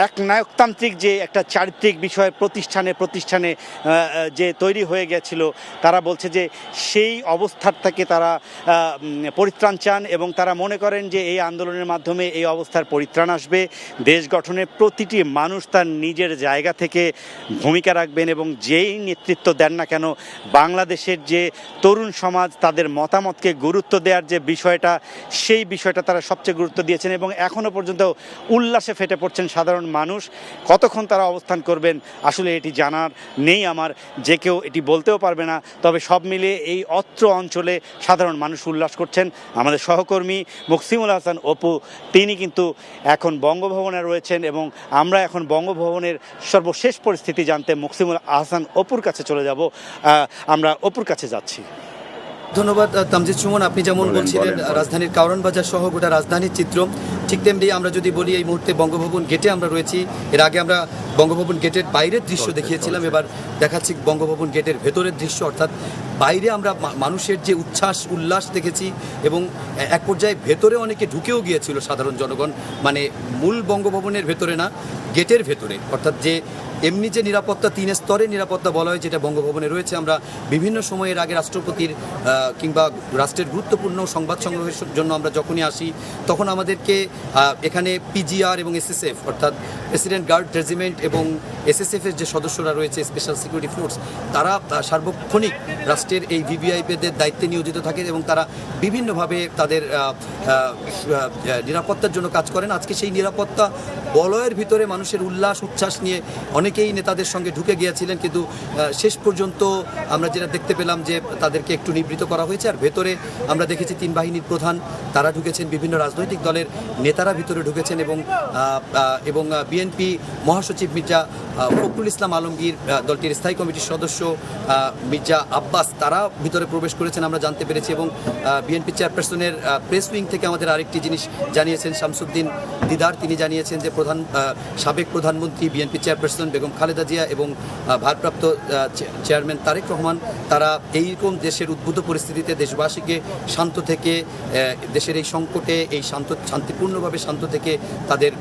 একনায়কতান্ত্রিক যে একটা চারিত্রিক বিষয় প্রতিষ্ঠানে যে তৈরি হয়ে গেছিল, তারা বলছে যে সেই অবস্থার থেকে তারা পরিত্রাণ চান এবং তারা মনে করেন যে এই আন্দোলনের মাধ্যমে এই অবস্থার পরিত্রাণ আসবে। দেশ গঠনে প্রতিটি মানুষ তার নিজের জায়গা থেকে ভূমিকা রাখবেন এবং যেই নেতৃত্ব দেন না কেন বাংলাদেশের যে তরুণ সমাজ তাদের মতামতকে গুরুত্ব দেওয়ার যে বিষয়টা, সেই বিষয়টা তারা সবচেয়ে গুরুত্ব দিয়েছেন এবং এখনও পর্যন্ত উল্লাসে ফেটে পড়ছেন সাধারণ মানুষ। কতক্ষণ তারা অবস্থান করবেন আসলে এটি জানার নেই আমার, যে কেউ এটি বলতেও পারবে না। তবে সব মিলিয়ে এই অত্র অঞ্চলে সাধারণ মানুষ উল্লাস করছেন। আমাদের সহকর্মী মুকসিমুল হাসান অপু তিনি কিন্তু এখন বঙ্গভবনে রয়েছেন এবং আমরা এখন বঙ্গভবনের সর্বশেষ পরিস্থিতি জানতে মুকসিমুল হাসান অপুর কাছে চলে যাব। আমরা অপুর কাছে যাচ্ছি। ধন্যবাদ তামজিদ সুমন। আপনি যেমন বলছিলেন রাজধানীর কারওয়ান বাজার সহ গোটা রাজধানীর চিত্র, ঠিক তেমনি আমরা যদি বলি এই মুহূর্তে বঙ্গভবন গেটে আমরা রয়েছি। এর আগে আমরা বঙ্গভবন গেটের বাইরের দৃশ্য দেখিয়েছিলাম, এবার দেখাচ্ছি বঙ্গভবন গেটের ভেতরের দৃশ্য। অর্থাৎ বাইরে আমরা মানুষের যে উচ্ছ্বাস উল্লাস দেখেছি এবং এক পর্যায়ে ভেতরে অনেকে ঢুকেও গিয়েছিল সাধারণ জনগণ, মানে মূল বঙ্গভবনের ভেতরে না, গেটের ভেতরে। অর্থাৎ যে এমনি যে নিরাপত্তা 3 স্তরের নিরাপত্তা বলা হয় যেটা বঙ্গভবনে রয়েছে, আমরা বিভিন্ন সময়ের আগে রাষ্ট্রপতির কিংবা রাষ্ট্রের গুরুত্বপূর্ণ সংবাদ সংগ্রহের জন্য আমরা যখনই আসি তখন আমাদেরকে এখানে পিজিআর এবং এসএসএফ অর্থাৎ প্রেসিডেন্ট গার্ড রেজিমেন্ট এবং এসএসএফের যে সদস্যরা রয়েছে স্পেশাল সিকিউরিটি ফোর্স, তারা সার্বক্ষণিক রাষ্ট্রের এই ভিভিআইপিদের দায়িত্বে নিয়োজিত থাকেন এবং তারা বিভিন্নভাবে তাদের নিরাপত্তার জন্য কাজ করেন। আজকে সেই নিরাপত্তা বলয়ের ভিতরে মানুষের উল্লাস উচ্ছ্বাস নিয়ে অনেকেই নেতাদের সঙ্গে ঢুকে গিয়েছিলেন, কিন্তু শেষ পর্যন্ত আমরা যেটা দেখতে পেলাম যে তাদেরকে একটু নিবৃত করা হয়েছে। আর ভেতরে আমরা দেখেছি 3 বাহিনীর প্রধান তারা ঢুকেছেন, বিভিন্ন রাজনৈতিক দলের নেতারা ভিতরে ঢুকেছেন এবং বিএনপি মহাসচিব মির্জা ফখরুল ইসলাম আলমগীর, দলটির স্থায়ী কমিটির সদস্য মির্জা আব্বাস, তারা ভিতরে প্রবেশ করেছেন আমরা জানতে পেরেছি। এবং বিএনপি চেয়ারপারসনের প্রেস উইং থেকে আমাদের আরেকটি জিনিস জানিয়েছেন শামসুদ্দিন দিদার, তিনি জানিয়েছেন যে সাবেক প্রধানমন্ত্রী বিএনপি চেয়ারপারসন বেগম খালেদা জিয়া এবং ভারপ্রাপ্ত চেয়ারম্যান তারেক রহমান তারা এইরকম দেশের উদ্ভূত পরিস্থিতিতে দেশবাসীকে শান্ত থেকে দেশের এই সংকটে এই শান্তিপূর্ণভাবে শান্ত থেকে তাদের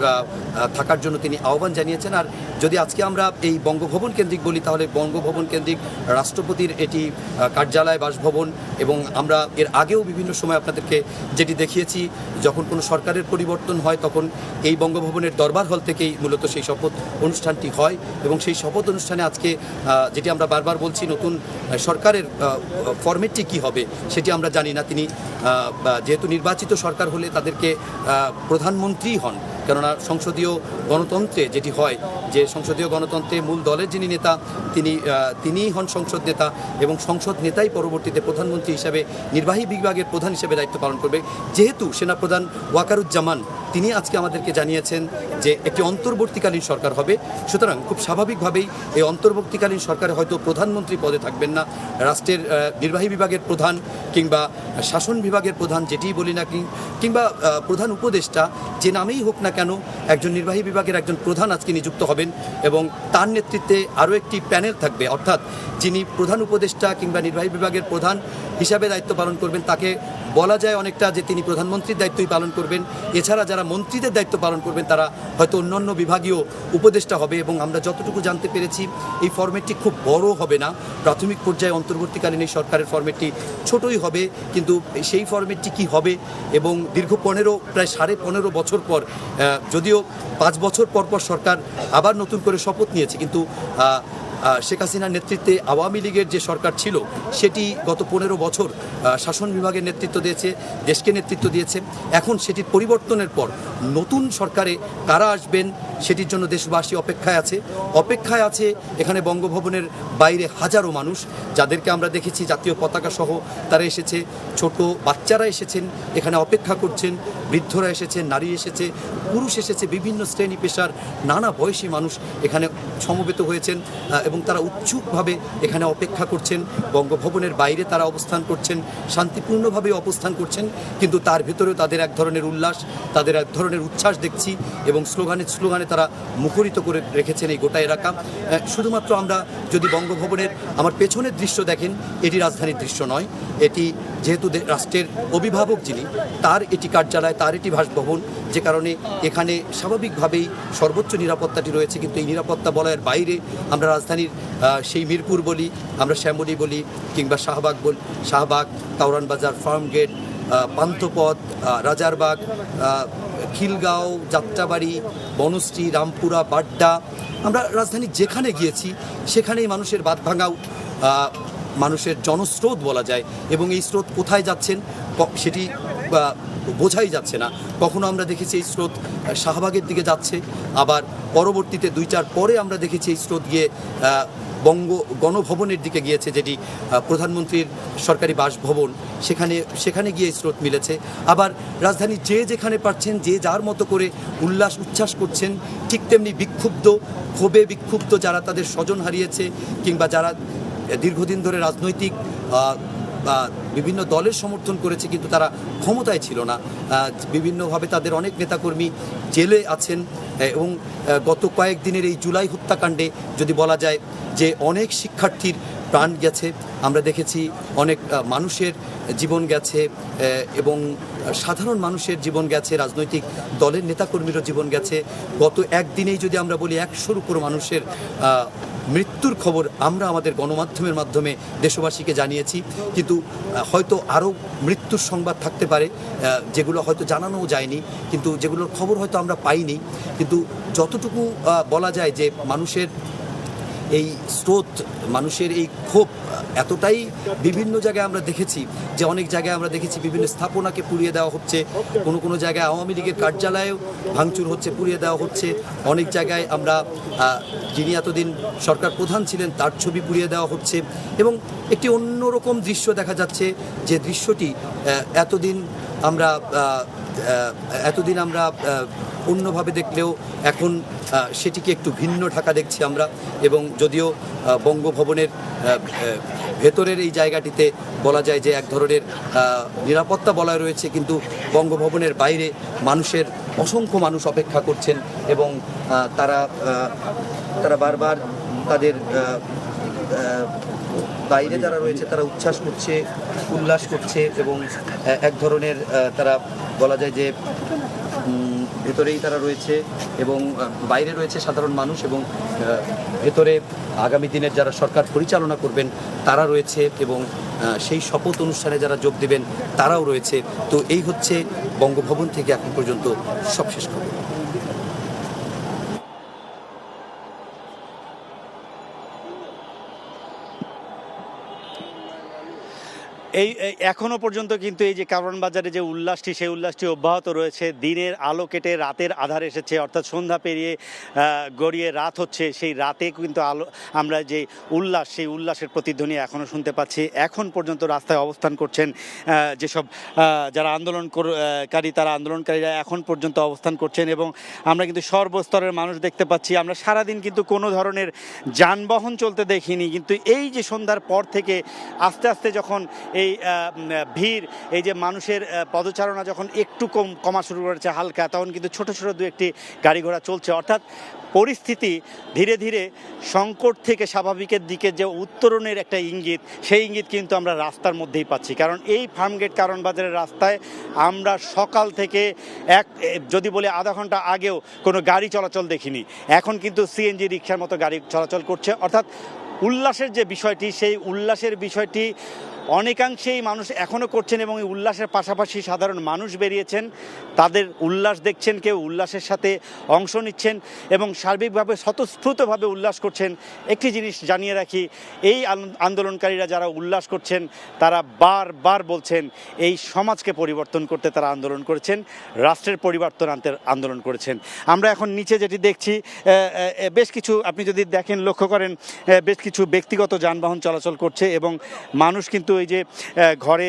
থাকার জন্য তিনি আহ্বান জানিয়েছেন। আর যদি আজকে আমরা এই বঙ্গভবন কেন্দ্রিক বলি তাহলে বঙ্গভবন কেন্দ্রিক রাষ্ট্রপতির এটি কার্যালয় বাসভবন এবং আমরা এর আগেও বিভিন্ন সময় আপনাদেরকে যেটি দেখিয়েছি যখন কোনো সরকারের পরিবর্তন হয় তখন এই বঙ্গভবনের দরবার হল থেকেই মূলত সেই শপথ অনুষ্ঠানটি হয় এবং সেই শপথ অনুষ্ঠানে আজকে যেটি আমরা বারবার বলছি নতুন সরকারের ফরম্যাটটি কী হবে সেটি আমরা জানি না। তিনি যেহেতু নির্বাচিত সরকার হলে তাদেরকে প্রধানমন্ত্রী হন, কেননা সংসদীয় গণতন্ত্রে যেটি হয় যে সংসদীয় গণতন্ত্রে মূল দলের যিনি নেতা তিনিই হন সংসদ নেতা এবং সংসদ নেতাই পরবর্তীতে প্রধানমন্ত্রী হিসাবে নির্বাহী বিভাগের প্রধান হিসেবে দায়িত্ব পালন করবে। যেহেতু সেনাপ্রধান ওয়াকারুজ্জামান তিনি আজকে আমাদেরকে জানিয়েছেন যে একটি অন্তর্বর্তীকালীন সরকার হবে, সুতরাং খুব স্বাভাবিকভাবেই এই অন্তর্বর্তীকালীন সরকারে হয়তো প্রধানমন্ত্রী পদে থাকবেন না, রাষ্ট্রের নির্বাহী বিভাগের প্রধান কিংবা শাসন বিভাগের প্রধান যেটিই বলি না কিংবা প্রধান উপদেষ্টা যে নামেই হোক না কেন একজন নির্বাহী বিভাগের একজন প্রধান আজকে নিযুক্ত হবেন এবং তার নেতৃত্বে আরও একটি প্যানেল থাকবে, অর্থাৎ যিনি প্রধান উপদেষ্টা কিংবা নির্বাহী বিভাগের প্রধান হিসাবে দায়িত্ব পালন করবেন তাকে বলা যায় অনেকটা যে তিনি প্রধানমন্ত্রীর দায়িত্বই পালন করবেন। এছাড়া যারা মন্ত্রীদের দায়িত্ব পালন করবেন তারা হয়তো অন্যান্য বিভাগীয় উপদেষ্টা হবে এবং আমরা যতটুকু জানতে পেরেছি এই ফরম্যাটটি খুব বড় হবে না, প্রাথমিক পর্যায়ে অন্তর্বর্তীকালীন এই সরকারের ফরম্যাটটি ছোটই হবে, কিন্তু সেই ফরম্যাটটি কী হবে এবং দীর্ঘ প্রায় 15.5 বছর পর যদিও 5 বছর পর সরকার আবার নতুন করে শপথ নিয়েছে, কিন্তু শেখ হাসিনার নেতৃত্বে আওয়ামী লীগের যে সরকার ছিল সেটি গত 15 বছর শাসন বিভাগের নেতৃত্ব দিয়েছে, দেশকে নেতৃত্ব দিয়েছে। এখন সেটির পরিবর্তনের পর নতুন সরকারে কারা আসবেন সেটির জন্য দেশবাসী অপেক্ষায় আছে। এখানে বঙ্গভবনের বাইরে হাজারো মানুষ যাদেরকে আমরা দেখেছি জাতীয় পতাকা সহ তারা এসেছে, ছোট বাচ্চারা এসেছেন এখানে অপেক্ষা করছেন, বৃদ্ধরা এসেছেন, নারী এসেছে, পুরুষ এসেছে, বিভিন্ন শ্রেণী পেশার নানা বয়সী মানুষ এখানে সমবেত হয়েছেন এবং তারা উৎসুকভাবে এখানে অপেক্ষা করছেন। বঙ্গভবনের বাইরে তারা অবস্থান করছেন, শান্তিপূর্ণভাবে অবস্থান করছেন, কিন্তু তার ভেতরেও তাদের এক ধরনের উল্লাস, তাদের এক ধরনের উচ্ছ্বাস দেখছি এবং স্লোগানে তারা মুখরিত করে রেখেছেন এই গোটা এলাকা। শুধুমাত্র আমরা যদি বঙ্গভবনের আমার পেছনের দৃশ্য দেখেন, এটি রাজধানীর দৃশ্য নয়, এটি যেহেতু রাষ্ট্রের অভিভাবক যিনি, তার এটি কার্যালয়, তার এটি বাসভবন, যে কারণে এখানে স্বাভাবিকভাবেই সর্বোচ্চ নিরাপত্তাটি রয়েছে। কিন্তু এই নিরাপত্তা বলয়ের বাইরে আমরা রাজধানীর সেই মিরপুর বলি, আমরা শ্যামলী বলি, কিংবা শাহবাগ, কাউরান বাজার, ফার্ম গেট, পান্থপথ, রাজারবাগ, খিলগাঁও, যাত্রাবাড়ি, বনশ্রী, রামপুরা, বাড্ডা, আমরা রাজধানীর যেখানে গিয়েছি সেখানেই মানুষের বাঁধ ভাঙাও মানুষের জনস্রোত বলা যায়। এবং এই স্রোত কোথায় যাচ্ছেন সেটি বোঝাই যাচ্ছে না। কখনো আমরা দেখেছি এই স্রোত শাহবাগের দিকে যাচ্ছে, আবার পরবর্তীতে 2-4 পরে আমরা দেখেছি এই স্রোত গিয়ে গণভবনের দিকে গিয়েছে, যেটি প্রধানমন্ত্রীর সরকারি বাসভবন, সেখানে গিয়ে এই স্রোত মিলেছে। আবার রাজধানী যেখানে পারছেন, যে যার মতো করে উচ্ছ্বাস করছেন। ঠিক তেমনি ক্ষোভে বিক্ষুব্ধ যারা তাদের স্বজন হারিয়েছে, কিংবা যারা দীর্ঘদিন ধরে রাজনৈতিক বিভিন্ন দলের সমর্থন করেছে কিন্তু তারা ক্ষমতায় ছিল না, বিভিন্নভাবে তাদের অনেক নেতাকর্মী জেলে আছেন। এবং গত কয়েকদিনের এই জুলাই হত্যাকাণ্ডে যদি বলা যায় যে অনেক শিক্ষার্থীর প্রাণ গেছে, আমরা দেখেছি অনেক মানুষের জীবন গেছে এবং সাধারণ মানুষের জীবন গেছে, রাজনৈতিক দলের নেতাকর্মীরও জীবন গেছে। গত একদিনেই যদি আমরা বলি 100-র উপর মানুষের মৃত্যুর খবর আমরা আমাদের গণমাধ্যমের মাধ্যমে দেশবাসীকে জানিয়েছি। কিন্তু হয়তো আরও মৃত্যুর সংবাদ থাকতে পারে যেগুলো হয়তো জানানোও যায়নি, কিন্তু যেগুলোর খবর হয়তো আমরা পাইনি। কিন্তু যতটুকু বলা যায় যে মানুষের এই স্রোত, মানুষের এই ক্ষোভ এতটাই বিভিন্ন জায়গায় আমরা দেখেছি যে অনেক জায়গায় আমরা দেখেছি বিভিন্ন স্থাপনাকে পুড়িয়ে দেওয়া হচ্ছে, কোনো জায়গায় আওয়ামী লীগের কার্যালয়েও ভাঙচুর হচ্ছে, পুড়িয়ে দেওয়া হচ্ছে। অনেক জায়গায় আমরা যিনি এতদিন সরকার প্রধান ছিলেন তার ছবি পুড়িয়ে দেওয়া হচ্ছে এবং একটি অন্যরকম দৃশ্য দেখা যাচ্ছে, যে দৃশ্যটি এতদিন আমরা অন্যভাবে দেখলেও এখন সেটিকে একটু ভিন্ন ঢাকা দেখছি আমরা। এবং যদিও বঙ্গভবনের ভেতরের এই জায়গাটিতে বলা যায় যে এক ধরনের নিরাপত্তা বলয় রয়েছে, কিন্তু বঙ্গভবনের বাইরে অসংখ্য মানুষ অপেক্ষা করছেন এবং তারা বারবার তাদের বাইরে যারা রয়েছে তারা উচ্ছ্বাস করছে, উল্লাস করছে এবং এক ধরনের তারা বলা যায় যে ভেতরেই তারা রয়েছে এবং বাইরে রয়েছে সাধারণ মানুষ এবং ভেতরে আগামী দিনের যারা সরকার পরিচালনা করবেন তারা রয়েছে এবং সেই শপথ অনুষ্ঠানে যারা যোগ দেবেন তারাও রয়েছে। তো এই হচ্ছে বঙ্গভবন থেকে এখন পর্যন্ত সবশেষ খবর। এখনো পর্যন্ত কিন্তু এই যে কারওয়ান বাজারে যে উল্লাসটি, সেই উল্লাসটি অব্যাহত রয়েছে। দিনের আলো কেটে রাতের আধার এসেছে, অর্থাৎ সন্ধ্যা পেরিয়ে গড়িয়ে রাত হচ্ছে। সেই রাতে কিন্তু আমরা যে উল্লাস, সেই উল্লাসের প্রতিধ্বনি এখনও শুনতে পাচ্ছি। এখন পর্যন্ত রাস্তায় অবস্থান করছেন যেসব যারা আন্দোলনকারীরা এখন পর্যন্ত অবস্থান করছেন এবং আমরা কিন্তু সর্বস্তরের মানুষ দেখতে পাচ্ছি। আমরা সারাদিন কিন্তু কোনো ধরনের যানবাহন চলতে দেখিনি, কিন্তু এই যে সন্ধ্যার পর থেকে আস্তে আস্তে যখন এই ভিড়, এই যে মানুষের পদচারণা যখন একটু কমা শুরু করেছে হালকা, তখন কিন্তু ছোট ছোট 2-1টি গাড়ি ঘোড়া চলছে। অর্থাৎ পরিস্থিতি ধীরে ধীরে সংকট থেকে স্বাভাবিকের দিকে যে উত্তরণের একটা ইঙ্গিত, সেই ইঙ্গিত কিন্তু আমরা রাস্তার মধ্যেই পাচ্ছি। কারণ এই ফার্মগেট কারওয়ান বাজারের রাস্তায় আমরা সকাল থেকে যদি বলি আধা ঘন্টা আগেও কোনো গাড়ি চলাচল দেখিনি। এখন কিন্তু সিএনজি রিকশার মতো গাড়ি চলাচল করছে। অর্থাৎ উল্লাসের যে বিষয়টি, সেই উল্লাসের বিষয়টি অনেকাংশেই মানুষ এখনও করছেন এবং এই উল্লাসের পাশাপাশি সাধারণ মানুষ বেরিয়েছেন, তাদের উল্লাস দেখছেন, কেউ উল্লাসের সাথে অংশ নিচ্ছেন এবং সার্বিকভাবে স্বতঃস্ফূর্তভাবে উল্লাস করছেন। একটি জিনিস জানিয়ে রাখি, এই আন্দোলনকারীরা যারা উল্লাস করছেন তারা বারবার বলছেন এই সমাজকে পরিবর্তন করতে তারা আন্দোলন করেছেন, রাষ্ট্রের পরিবর্তন আনতে আন্দোলন করেছেন। আমরা এখন নিচে যেটি দেখছি, বেশ কিছু, আপনি যদি দেখেন লক্ষ্য করেন, বেশ কিছু ব্যক্তিগত যানবাহন চলাচল করছে এবং মানুষ কিন্তু কিন্তু এই যে ঘরে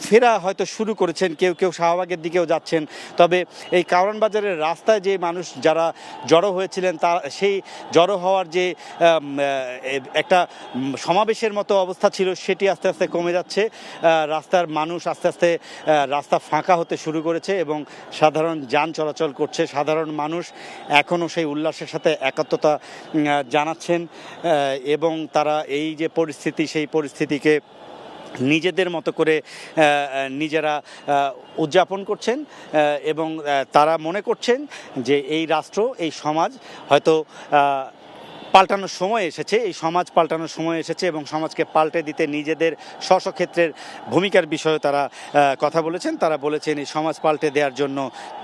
ফেরা হয়তো শুরু করেছেন, কেউ কেউ শাহবাগের দিকেও যাচ্ছেন। তবে এই কারওয়ান বাজারের রাস্তায় যে মানুষ যারা জড়ো হয়েছিলেন তা সেই জড়ো হওয়ার যে একটা সমাবেশের মতো অবস্থা ছিল সেটি আস্তে আস্তে কমে যাচ্ছে। রাস্তার মানুষ আস্তে আস্তে রাস্তা ফাঁকা হতে শুরু করেছে এবং সাধারণ যান চলাচল করছে। সাধারণ মানুষ এখনও সেই উল্লাসের সাথে একাত্মতা জানাচ্ছেন এবং তারা এই যে পরিস্থিতি সেই পরিস্থিতিকে নিজেদের মতো করে নিজেরা উদযাপন করছেন এবং তারা মনে করছেন যে এই রাষ্ট্র, এই সমাজ হয়তো পাল্টানোর সময় এসেছে, এই সমাজ পাল্টানোর সময় এসেছে এবং সমাজকে পাল্টে দিতে নিজেদের স্ব ক্ষেত্রের ভূমিকার বিষয়ে তারা কথা বলেছেন। তারা বলেছেন এই সমাজ পাল্টে দেওয়ার জন্য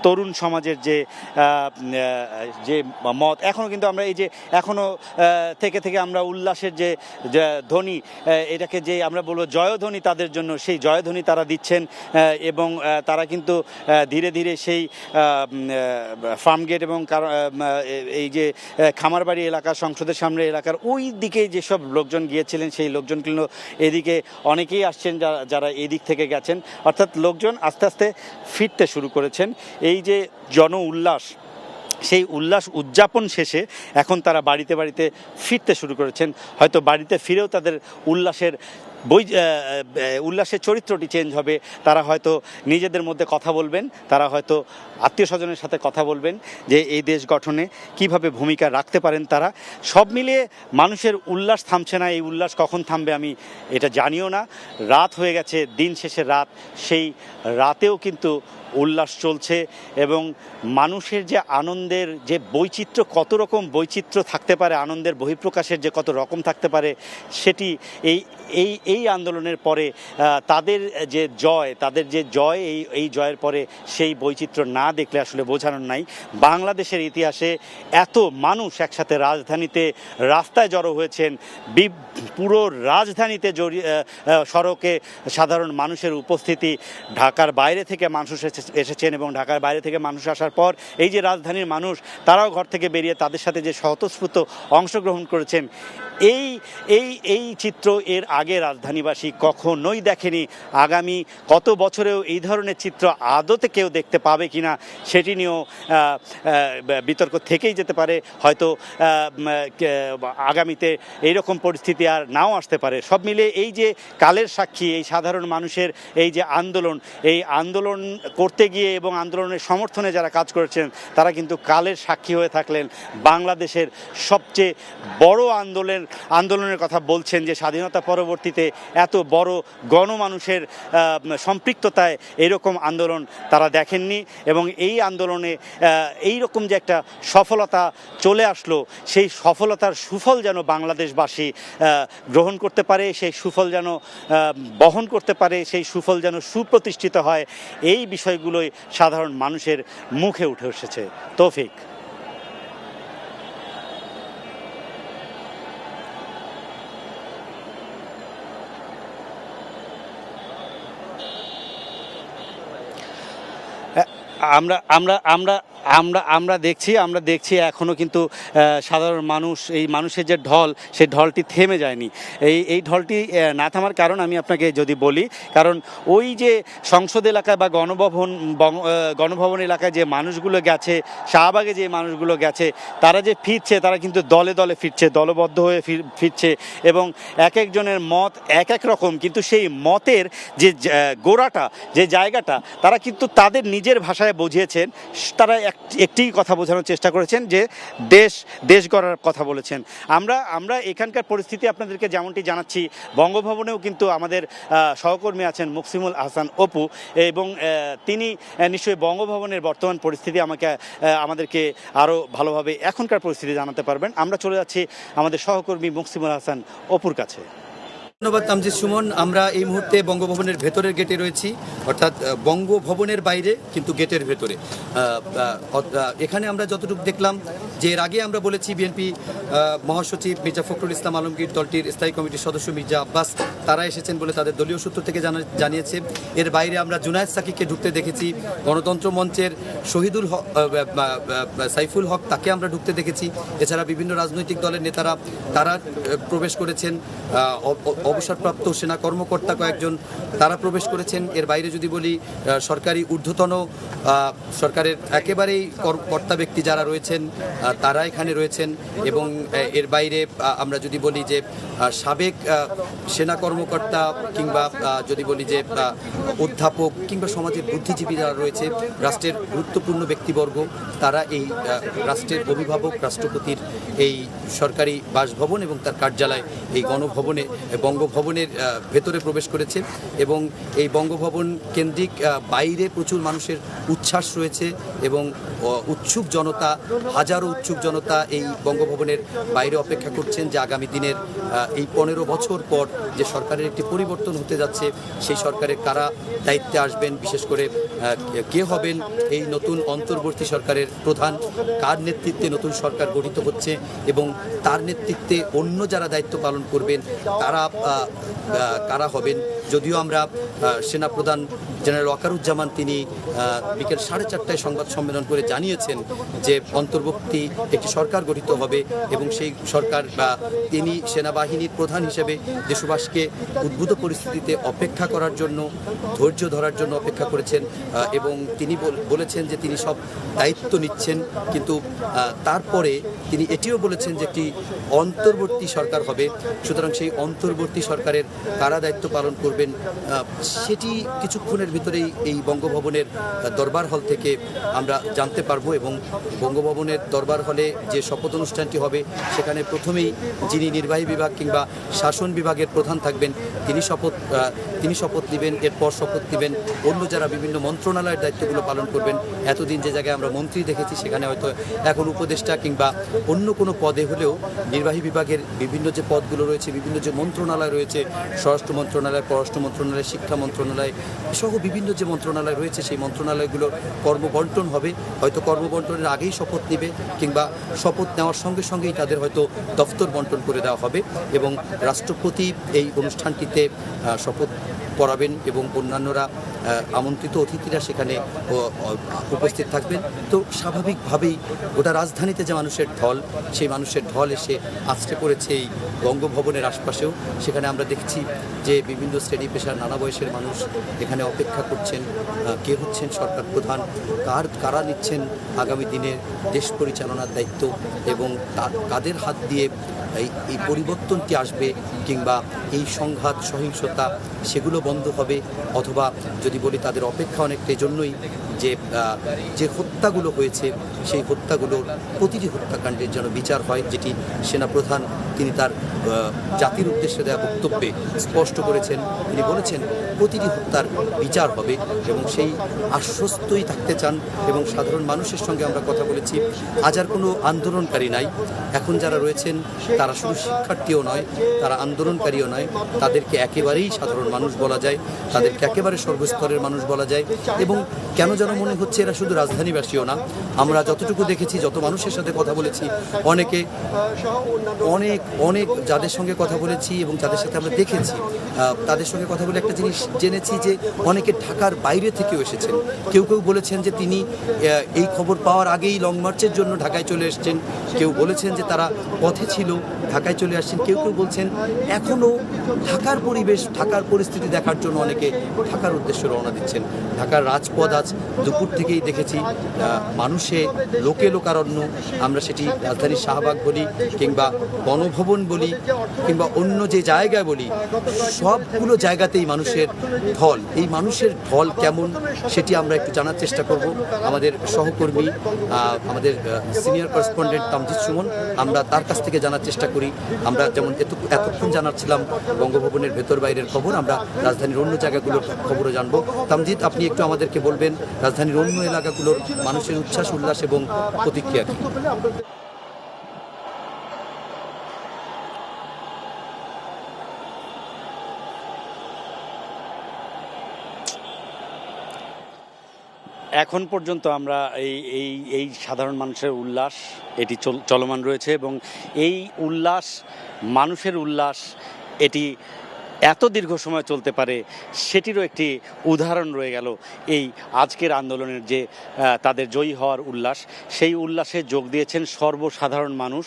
তরুণ সমাজের যে মত, এখনও কিন্তু আমরা এই যে এখনও থেকে আমরা উল্লাসের যে ধ্বনি, এটাকে যে আমরা বলবো জয়ধ্বনি তাদের জন্য, সেই জয়ধ্বনি তারা দিচ্ছেন এবং তারা কিন্তু ধীরে ধীরে সেই ফার্মগেট এবং এই যে খামারবাড়ি এলাকা, সংসদের সামনে এলাকার ওই দিকে যেসব লোকজন গিয়েছিলেন সেই লোকজনগুলো এদিকে অনেকেই আসছেন যারা এই দিক থেকে গেছেন। অর্থাৎ লোকজন আস্তে আস্তে ফিরতে শুরু করেছেন। এই যে জন উল্লাস, সেই উল্লাস উদযাপন শেষে এখন তারা বাড়িতে বাড়িতে ফিরতে শুরু করেছেন। হয়তো বাড়িতে ফিরেও তাদের উল্লাসের চরিত্রটি চেঞ্জ হবে। তারা হয়তো নিজেদের মধ্যে কথা বলবেন, তারা হয়তো আত্মীয় স্বজনের সাথে কথা বলবেন যে এই দেশ গঠনে কিভাবে ভূমিকা রাখতে পারেন তারা। সব মিলিয়ে মানুষের উল্লাস থামছে না। এই উল্লাস কখন থামবে আমি এটা জানিও না। রাত হয়ে গেছে, দিন শেষে রাত, সেই রাতেও কিন্তু উল্লাস চলছে এবং মানুষের যে আনন্দের যে বৈচিত্র্য, কত রকম বৈচিত্র্য থাকতে পারে, আনন্দের বহিঃপ্রকাশের যে কত রকম থাকতে পারে, সেটি এই আন্দোলনের পরে তাদের যে জয় এই জয়ের পরে সেই বৈচিত্র্য না দেখলে আসলে বোঝানোর নাই। বাংলাদেশের ইতিহাসে এত মানুষ একসাথে রাজধানীতে রাস্তায় জড়ো হয়েছেন, পুরো রাজধানীতে সড়কে সাধারণ মানুষের উপস্থিতি, ঢাকার বাইরে থেকে মানুষ এসেছেন এবং ঢাকার বাইরে থেকে মানুষ আসার পর এই যে রাজধানীর মানুষ তারাও ঘর থেকে বেরিয়ে তাদের সাথে যে স্বতঃস্ফূর্ত অংশগ্রহণ করেছেন, এই চিত্র এর আগে রাজধানীবাসী কখনোই দেখেনি। আগামী কত বছরেও এই ধরনের চিত্র আদতে কেউ দেখতে পাবে কিনা সেটি নিয়েও বিতর্ক থেকেই যেতে পারে। হয়তো আগামীতে এইরকম পরিস্থিতি আর নাও আসতে পারে। সব মিলে এই যে কালের সাক্ষী, এই সাধারণ মানুষের এই যে আন্দোলন, এই আন্দোলন করতে গিয়ে এবং আন্দোলনের সমর্থনে যারা কাজ করেছেন তারা কিন্তু কালের সাক্ষী হয়ে থাকলেন। বাংলাদেশের সবচেয়ে বড় আন্দোলনের কথা বলছেন যে স্বাধীনতা পরবর্তীতে এত বড় গণমানুষের সম্পৃক্ততায় এরকম আন্দোলন তারা দেখেননি এবং এই আন্দোলনে এই রকম যে একটা সফলতা চলে আসলো, সেই সফলতার সুফল যেন বাংলাদেশবাসী গ্রহণ করতে পারে, সেই সুফল যেন বহন করতে পারে, সেই সুফল যেন সুপ্রতিষ্ঠিত হয়, এই বিষয়গুলোই সাধারণ মানুষের মুখে উঠে এসেছে। তৌফিক। আমরা দেখছি এখনও কিন্তু সাধারণ মানুষ, এই মানুষের যে ঢল, সেই ঢলটি থেমে যায়নি। এই ঢলটি না থামার কারণ আমি আপনাকে যদি বলি, কারণ ওই যে সংসদ এলাকায় বা গণভবন এলাকায় যে মানুষগুলো গেছে, শাহবাগে যে মানুষগুলো গেছে, তারা যে ফিরছে, তারা কিন্তু দলে দলে ফিরছে, দলবদ্ধ হয়ে ফিরছে এবং এক একজনের মত এক এক রকম, কিন্তু সেই মতের যে গোড়াটা, যে জায়গাটা, তারা কিন্তু তাদের নিজের ভাষায় বুঝিয়েছেন। তারা একটি কথা বোঝানোর চেষ্টা করেছেন যে দেশ গড়ার কথা বলেছেন। আমরা এখানকার পরিস্থিতি আপনাদেরকে যেমনটি জানাচ্ছি, বঙ্গভবনেও কিন্তু আমাদের সহকর্মী আছেন মুকসিমুল আহসান অপু এবং তিনি নিশ্চয়ই বঙ্গভবনের বর্তমান পরিস্থিতি আমাদেরকে আরও ভালোভাবে এখনকার পরিস্থিতি জানাতে পারবেন। আমরা চলে যাচ্ছি আমাদের সহকর্মী মুকসিমুল আহসান অপুর কাছে। ধন্যবাদ তামজিদ সুমন। আমরা এই মুহূর্তে বঙ্গভবনের ভেতরের গেটে রয়েছি, অর্থাৎ বঙ্গভবনের বাইরে কিন্তু গেটের ভেতরে। এখানে আমরা যতটুকু দেখলাম যে এর আগে আমরা বলেছি বিএনপি মহাসচিব মির্জা ফখরুল ইসলাম আলমগীর, দলটির স্থায়ী কমিটির সদস্য মির্জা আব্বাস, তারা এসেছেন বলে তাদের দলীয় সূত্র থেকে জানিয়েছে। এর বাইরে আমরা জুনায়েদ সাকিকে ঢুকতে দেখেছি, গণতন্ত্র মঞ্চের শহীদুল হক, সাইফুল হক, তাকে আমরা ঢুকতে দেখেছি। এছাড়া বিভিন্ন রাজনৈতিক দলের নেতারা তারা প্রবেশ করেছেন। অবসরপ্রাপ্ত সেনা কর্মকর্তা কয়েকজন তারা প্রবেশ করেছেন। এর বাইরে যদি বলি সরকারি ঊর্ধ্বতন সরকারের একেবারেই কর্তা ব্যক্তি যারা রয়েছেন তারা এখানে রয়েছেন। এবং এর বাইরে আমরা যদি বলি যে সাবেক সেনা কর্মকর্তা কিংবা যদি বলি যে অধ্যাপক কিংবা সমাজের বুদ্ধিজীবী যারা রয়েছে, রাষ্ট্রের গুরুত্বপূর্ণ ব্যক্তিবর্গ, তারা এই রাষ্ট্রের অভিভাবক রাষ্ট্রপতির এই সরকারি বাসভবন এবং তার কার্যালয় এই গণভবনে বঙ্গভবনের ভেতরে প্রবেশ করেছে। এবং এই বঙ্গভবন কেন্দ্রিক বাইরে প্রচুর মানুষের উচ্ছ্বাস রয়েছে এবং উৎসুক জনতা, হাজারো উৎসুক জনতা এই বঙ্গভবনের বাইরে অপেক্ষা করছেন যে আগামী দিনের এই 15 বছর পর যে সরকারের একটি পরিবর্তন হতে যাচ্ছে, সেই সরকারের কারা দায়িত্বে আসবেন, বিশেষ করে কে হবেন এই নতুন অন্তর্বর্তী সরকারের প্রধান, কার নেতৃত্বে নতুন সরকার গঠিত হচ্ছে এবং তার নেতৃত্বে অন্য যারা দায়িত্ব পালন করবেন তারা কারা হবেন। যদিও আমরা সেনাপ্রধান জেনারেল ওয়াকারুজ্জামান তিনি বিকেল 4:30টায় সংবাদ সম্মেলন করে জানিয়েছেন যে অন্তর্বর্তী একটি সরকার গঠিত হবে এবং সেই সরকার তিনি সেনাবাহিনীর প্রধান হিসেবে দেশবাসীকে উদ্ভূত পরিস্থিতিতে অপেক্ষা করার জন্য, ধৈর্য ধরার জন্য অপেক্ষা করেছেন এবং তিনি বলেছেন যে তিনি সব দায়িত্ব নিচ্ছেন। কিন্তু তারপরে তিনি এটিও বলেছেন যে একটি অন্তর্বর্তী সরকার হবে, সুতরাং সেই অন্তর্বর্তী সরকারের কারা দায়িত্ব পালন করবেন সেটি কিছুক্ষণের ভিতরেই এই বঙ্গভবনের দরবার হল থেকে আমরা জানতে পারবো। এবং বঙ্গভবনের দরবার হলে যে শপথ অনুষ্ঠানটি হবে সেখানে প্রথমেই যিনি নির্বাহী বিভাগ কিংবা শাসন বিভাগের প্রধান থাকবেন তিনি শপথ নেবেন। এরপর শপথ নেবেন অন্য যারা বিভিন্ন মন্ত্রণালয়ের দায়িত্বগুলো পালন করবেন। এতদিন যে জায়গায় আমরা মন্ত্রী দেখেছি সেখানে হয়তো এখন উপদেষ্টা কিংবা অন্য কোনো পদে হলেও নির্বাহী বিভাগের বিভিন্ন যে পদগুলো রয়েছে, বিভিন্ন যে মন্ত্রণালয় রয়েছে, স্বরাষ্ট্র মন্ত্রণালয়, পররাষ্ট্র মন্ত্রণালয়, শিক্ষা মন্ত্রণালয় সহ বিভিন্ন যে মন্ত্রণালয় রয়েছে সেই মন্ত্রণালয়গুলোর কর্মবন্টন হবে। হয়তো কর্মবন্টনের আগেই শপথ নেবে কিংবা শপথ নেওয়ার সঙ্গে সঙ্গেই তাদের হয়তো দফতর বন্টন করে দেওয়া হবে এবং রাষ্ট্রপতি এই অনুষ্ঠানটিতে শপথ পড়াবেন এবং অন্যান্যরা আমন্ত্রিত অতিথিরা সেখানে উপস্থিত থাকবেন। তো স্বাভাবিকভাবেই গোটা রাজধানীতে যে মানুষের ঢল, সেই মানুষের ঢল এসে আছড়ে পড়েছে এই বঙ্গভবনের আশপাশেও। সেখানে আমরা দেখছি যে বিভিন্ন শ্রেণী পেশার নানা বয়সের মানুষ এখানে অপেক্ষা করছেন কে হচ্ছেন সরকার প্রধান, কারা নিচ্ছেন আগামী দিনের দেশ পরিচালনার দায়িত্ব এবং কাদের হাত দিয়ে এই পরিবর্তনটি আসবে কিংবা এই সংঘাত সহিংসতা সেগুলো বন্ধ হবে। অথবা যদি বলি তাদের অপেক্ষা অনেকটা জন্যই যে হত্যাগুলো হয়েছে সেই হত্যাগুলোর প্রতিটি হত্যাকাণ্ডের যেন বিচার হয়, যেটি সেনাপ্রধান তিনি তার জাতির উদ্দেশ্যে দেওয়া বক্তব্যে স্পষ্ট করেছেন। তিনি বলেছেন প্রতিটি হত্যার বিচার হবে এবং সেই আশ্বস্তই থাকতে চান। এবং সাধারণ মানুষের সঙ্গে আমরা কথা বলেছি, আজ আর কোনো আন্দোলনকারী নাই। এখন যারা রয়েছেন তারা শুধু শিক্ষার্থীও নয়, তারা আন্দোলনকারীও নয়, তাদেরকে একেবারেই সাধারণ মানুষ বলা যায়, তাদেরকে একেবারে সর্বস্তরের মানুষ বলা যায়। এবং কেন যেন মনে হচ্ছে এরা শুধু রাজধানীবাসীও না। আমরা যতটুকু দেখেছি, যত মানুষের সাথে কথা বলেছি, অনেক যাদের সঙ্গে কথা বলেছি এবং যাদের সাথে আমরা দেখেছি তাদের সঙ্গে কথা বলে একটা জিনিস জেনেছি যে অনেকে ঢাকার বাইরে থেকেও এসেছেন। কেউ বলেছেন যে তিনি এই খবর পাওয়ার আগেই লং মার্চের জন্য ঢাকায় চলে এসেছেন, কেউ বলেছেন যে তারা পথে ছিল ঢাকায় চলে আসছেন, কেউ বলছেন এখনও ঢাকার পরিবেশ, ঢাকার পরিস্থিতি দেখার জন্য অনেকে ঢাকার উদ্দেশ্যে রওনা দিচ্ছেন। ঢাকার রাজপথ আজ দুপুর থেকেই দেখেছি মানুষে লোকারণ্য। আমরা সেটি রাজধানীর শাহবাগ বলি কিংবা গণভবন বলি কিংবা অন্য যে জায়গায় বলি, সবগুলো জায়গাতেই মানুষের ঢল। এই মানুষের ঢল কেমন সেটি আমরা একটু জানার চেষ্টা করব। আমাদের সহকর্মী, আমাদের সিনিয়র করেসপন্ডেন্ট তামজিদ সুমন, আমরা তার কাছ থেকে জানার চেষ্টা করি। আমরা যেমন এতক্ষণ জানাচ্ছিলাম বঙ্গভবনের ভেতর বাইরের খবর, আমরা রাজধানীর অন্য জায়গাগুলোর খবরও জানবো। তামজিদ, আপনি একটু আমাদেরকে বলবেন রাজধানীর অন্য এলাকাগুলোর মানুষের উচ্ছ্বাস, উল্লাস এবং প্রতিক্রিয়া কি? এখন পর্যন্ত আমরা এই সাধারণ মানুষের উল্লাস এটি চলমান রয়েছে এবং এই উল্লাস, মানুষের উল্লাস এটি এত দীর্ঘ সময় চলতে পারে সেটিরও একটি উদাহরণ রয়ে গেল এই আজকের আন্দোলনের যে তাদের জয়ী হওয়ার উল্লাস। সেই উল্লাসে যোগ দিয়েছেন সর্বসাধারণ মানুষ।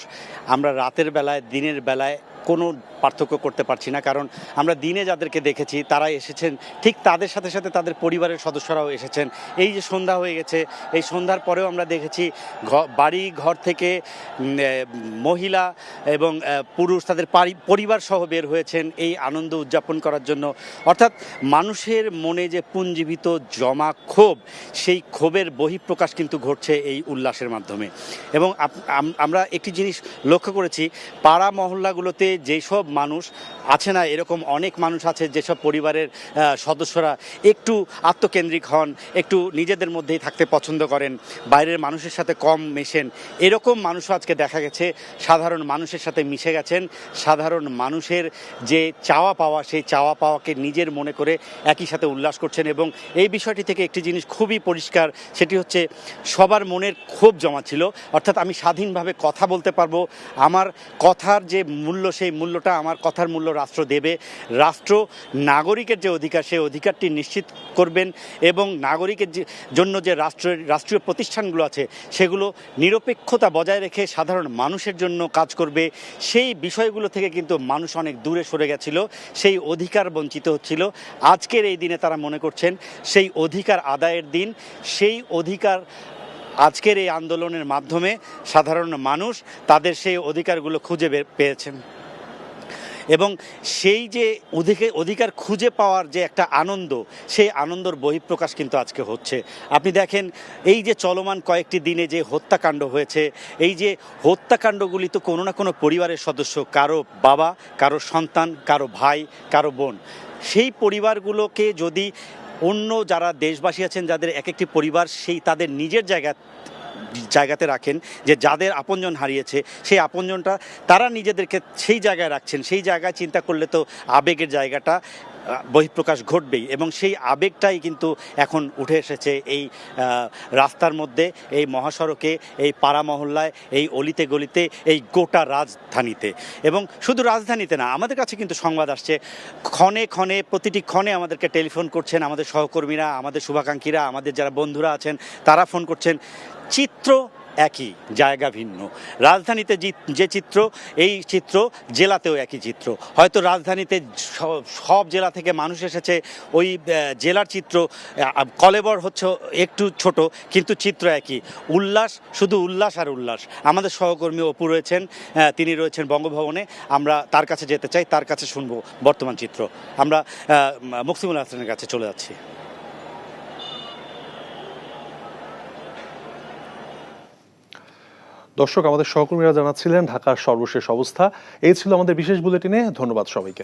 আমরা রাতের বেলায়, দিনের বেলায় কোনো পার্থক্য করতে পারছি না, কারণ আমরা দিনে যাদেরকে দেখেছি তারা এসেছেন, ঠিক তাদের সাথে সাথে তাদের পরিবারের সদস্যরাও এসেছেন। এই যে সন্ধ্যা হয়ে গেছে, এই সন্ধ্যার পরেও আমরা দেখেছি বাড়ি ঘর থেকে মহিলা এবং পুরুষ তাদের পরিবার সহ বের হয়েছেন এই আনন্দ উদযাপন করার জন্য। অর্থাৎ মানুষের মনে যে পুঞ্জীভূত জমা ক্ষোভ, সেই ক্ষোভের বহিঃপ্রকাশ কিন্তু ঘটছে এই উল্লাসের মাধ্যমে। এবং আমরা একটি জিনিস লক্ষ্য করেছি, পাড়া মহল্লাগুলোতে যেসব মানুষ আছে না, এরকম অনেক মানুষ আছে যেসব পরিবারের সদস্যরা একটু আত্মকেন্দ্রিক হন, একটু নিজেদের মধ্যেই থাকতে পছন্দ করেন, বাইরের মানুষের সাথে কম মেশেন, এরকম মানুষও আজকে দেখা গেছে সাধারণ মানুষের সাথে মিশে গেছেন। সাধারণ মানুষের যে চাওয়া পাওয়া, সেই চাওয়া পাওয়াকে নিজের মনে করে একই সাথে উল্লাস করছেন। এবং এই বিষয়টি থেকে একটি জিনিস খুবই পরিষ্কার, সেটি হচ্ছে সবার মনের ক্ষোভ জমা ছিল। অর্থাৎ আমি স্বাধীনভাবে কথা বলতে পারবো, আমার কথার যে মূল্য, সেই মূল্যটা, আমার কথার মূল্য রাষ্ট্র দেবে। রাষ্ট্র নাগরিকের যে অধিকার, সেই অধিকারটি নিশ্চিত করবেন এবং নাগরিকের জন্য যে রাষ্ট্রীয় প্রতিষ্ঠানগুলো আছে সেগুলো নিরপেক্ষতা বজায় রেখে সাধারণ মানুষের জন্য কাজ করবে। সেই বিষয়গুলো থেকে কিন্তু মানুষ অনেক দূরে সরে গেছিল, সেই অধিকার বঞ্চিত হচ্ছিল। আজকের এই দিনে তারা মনে করছেন সেই অধিকার আদায়ের দিন। সেই অধিকার আজকের এই আন্দোলনের মাধ্যমে সাধারণ মানুষ তাদের সেই অধিকারগুলো খুঁজে পেয়েছেন এবং সেই যে অধিকার খুঁজে পাওয়ার যে একটা আনন্দ, সেই আনন্দর বহিঃপ্রকাশ কিন্তু আজকে হচ্ছে। আপনি দেখেন এই যে চলমান কয়েকটি দিনে যে হত্যাকাণ্ড হয়েছে, এই যে হত্যাকাণ্ডগুলি তো কোনো না কোনো পরিবারের সদস্য, কারো বাবা, কারো সন্তান, কারো ভাই, কারো বোন, সেই পরিবারগুলোকে যদি অন্য যারা দেশবাসী আছেন, যাদের এক একটি পরিবার সেই তাদের নিজের জায়গাতে রাখেন, যে যাদের আপনজন হারিয়েছে সেই আপনজনটা তারা নিজেদেরকে সেই জায়গায় রাখছেন, সেই জায়গায় চিন্তা করলে তো আবেগের জায়গাটা বহিঃপ্রকাশ ঘটবেই। এবং সেই আবেগটাই কিন্তু এখন উঠে এসেছে এই রাস্তার মধ্যে, এই মহাসড়কে, এই পাড়া মহল্লায়, এই অলিতে গলিতে, এই গোটা রাজধানীতে। এবং শুধু রাজধানীতে না, আমাদের কাছে কিন্তু সংবাদ আসছে ক্ষণে ক্ষণে, প্রতিটি ক্ষণে আমাদেরকে টেলিফোন করছেন আমাদের সহকর্মীরা, আমাদের শুভাকাঙ্ক্ষীরা, আমাদের যারা বন্ধুরা আছেন তারা ফোন করছেন। চিত্র একই, জায়গা ভিন্ন। রাজধানীতে যে চিত্র, এই চিত্র জেলাতেও একই চিত্র। হয়তো রাজধানীতে সব জেলা থেকে মানুষ এসেছে, ওই জেলার চিত্র কলেবর হচ্ছে একটু ছোট, কিন্তু চিত্র একই। উল্লাস, শুধু উল্লাস আর উল্লাস। আমাদের সহকর্মী অপু রয়েছেন, তিনি রয়েছেন বঙ্গভবনে। আমরা তার কাছে যেতে চাই, তার কাছে শুনবো বর্তমান চিত্র। আমরা মুকসিমুল হাসানের কাছে চলে যাচ্ছি। দর্শক, আমাদের সহকর্মীরা জানাচ্ছিলেন ঢাকার সর্বশেষ অবস্থা। এই ছিল আমাদের বিশেষ বুলেটিনে। ধন্যবাদ সবাইকে।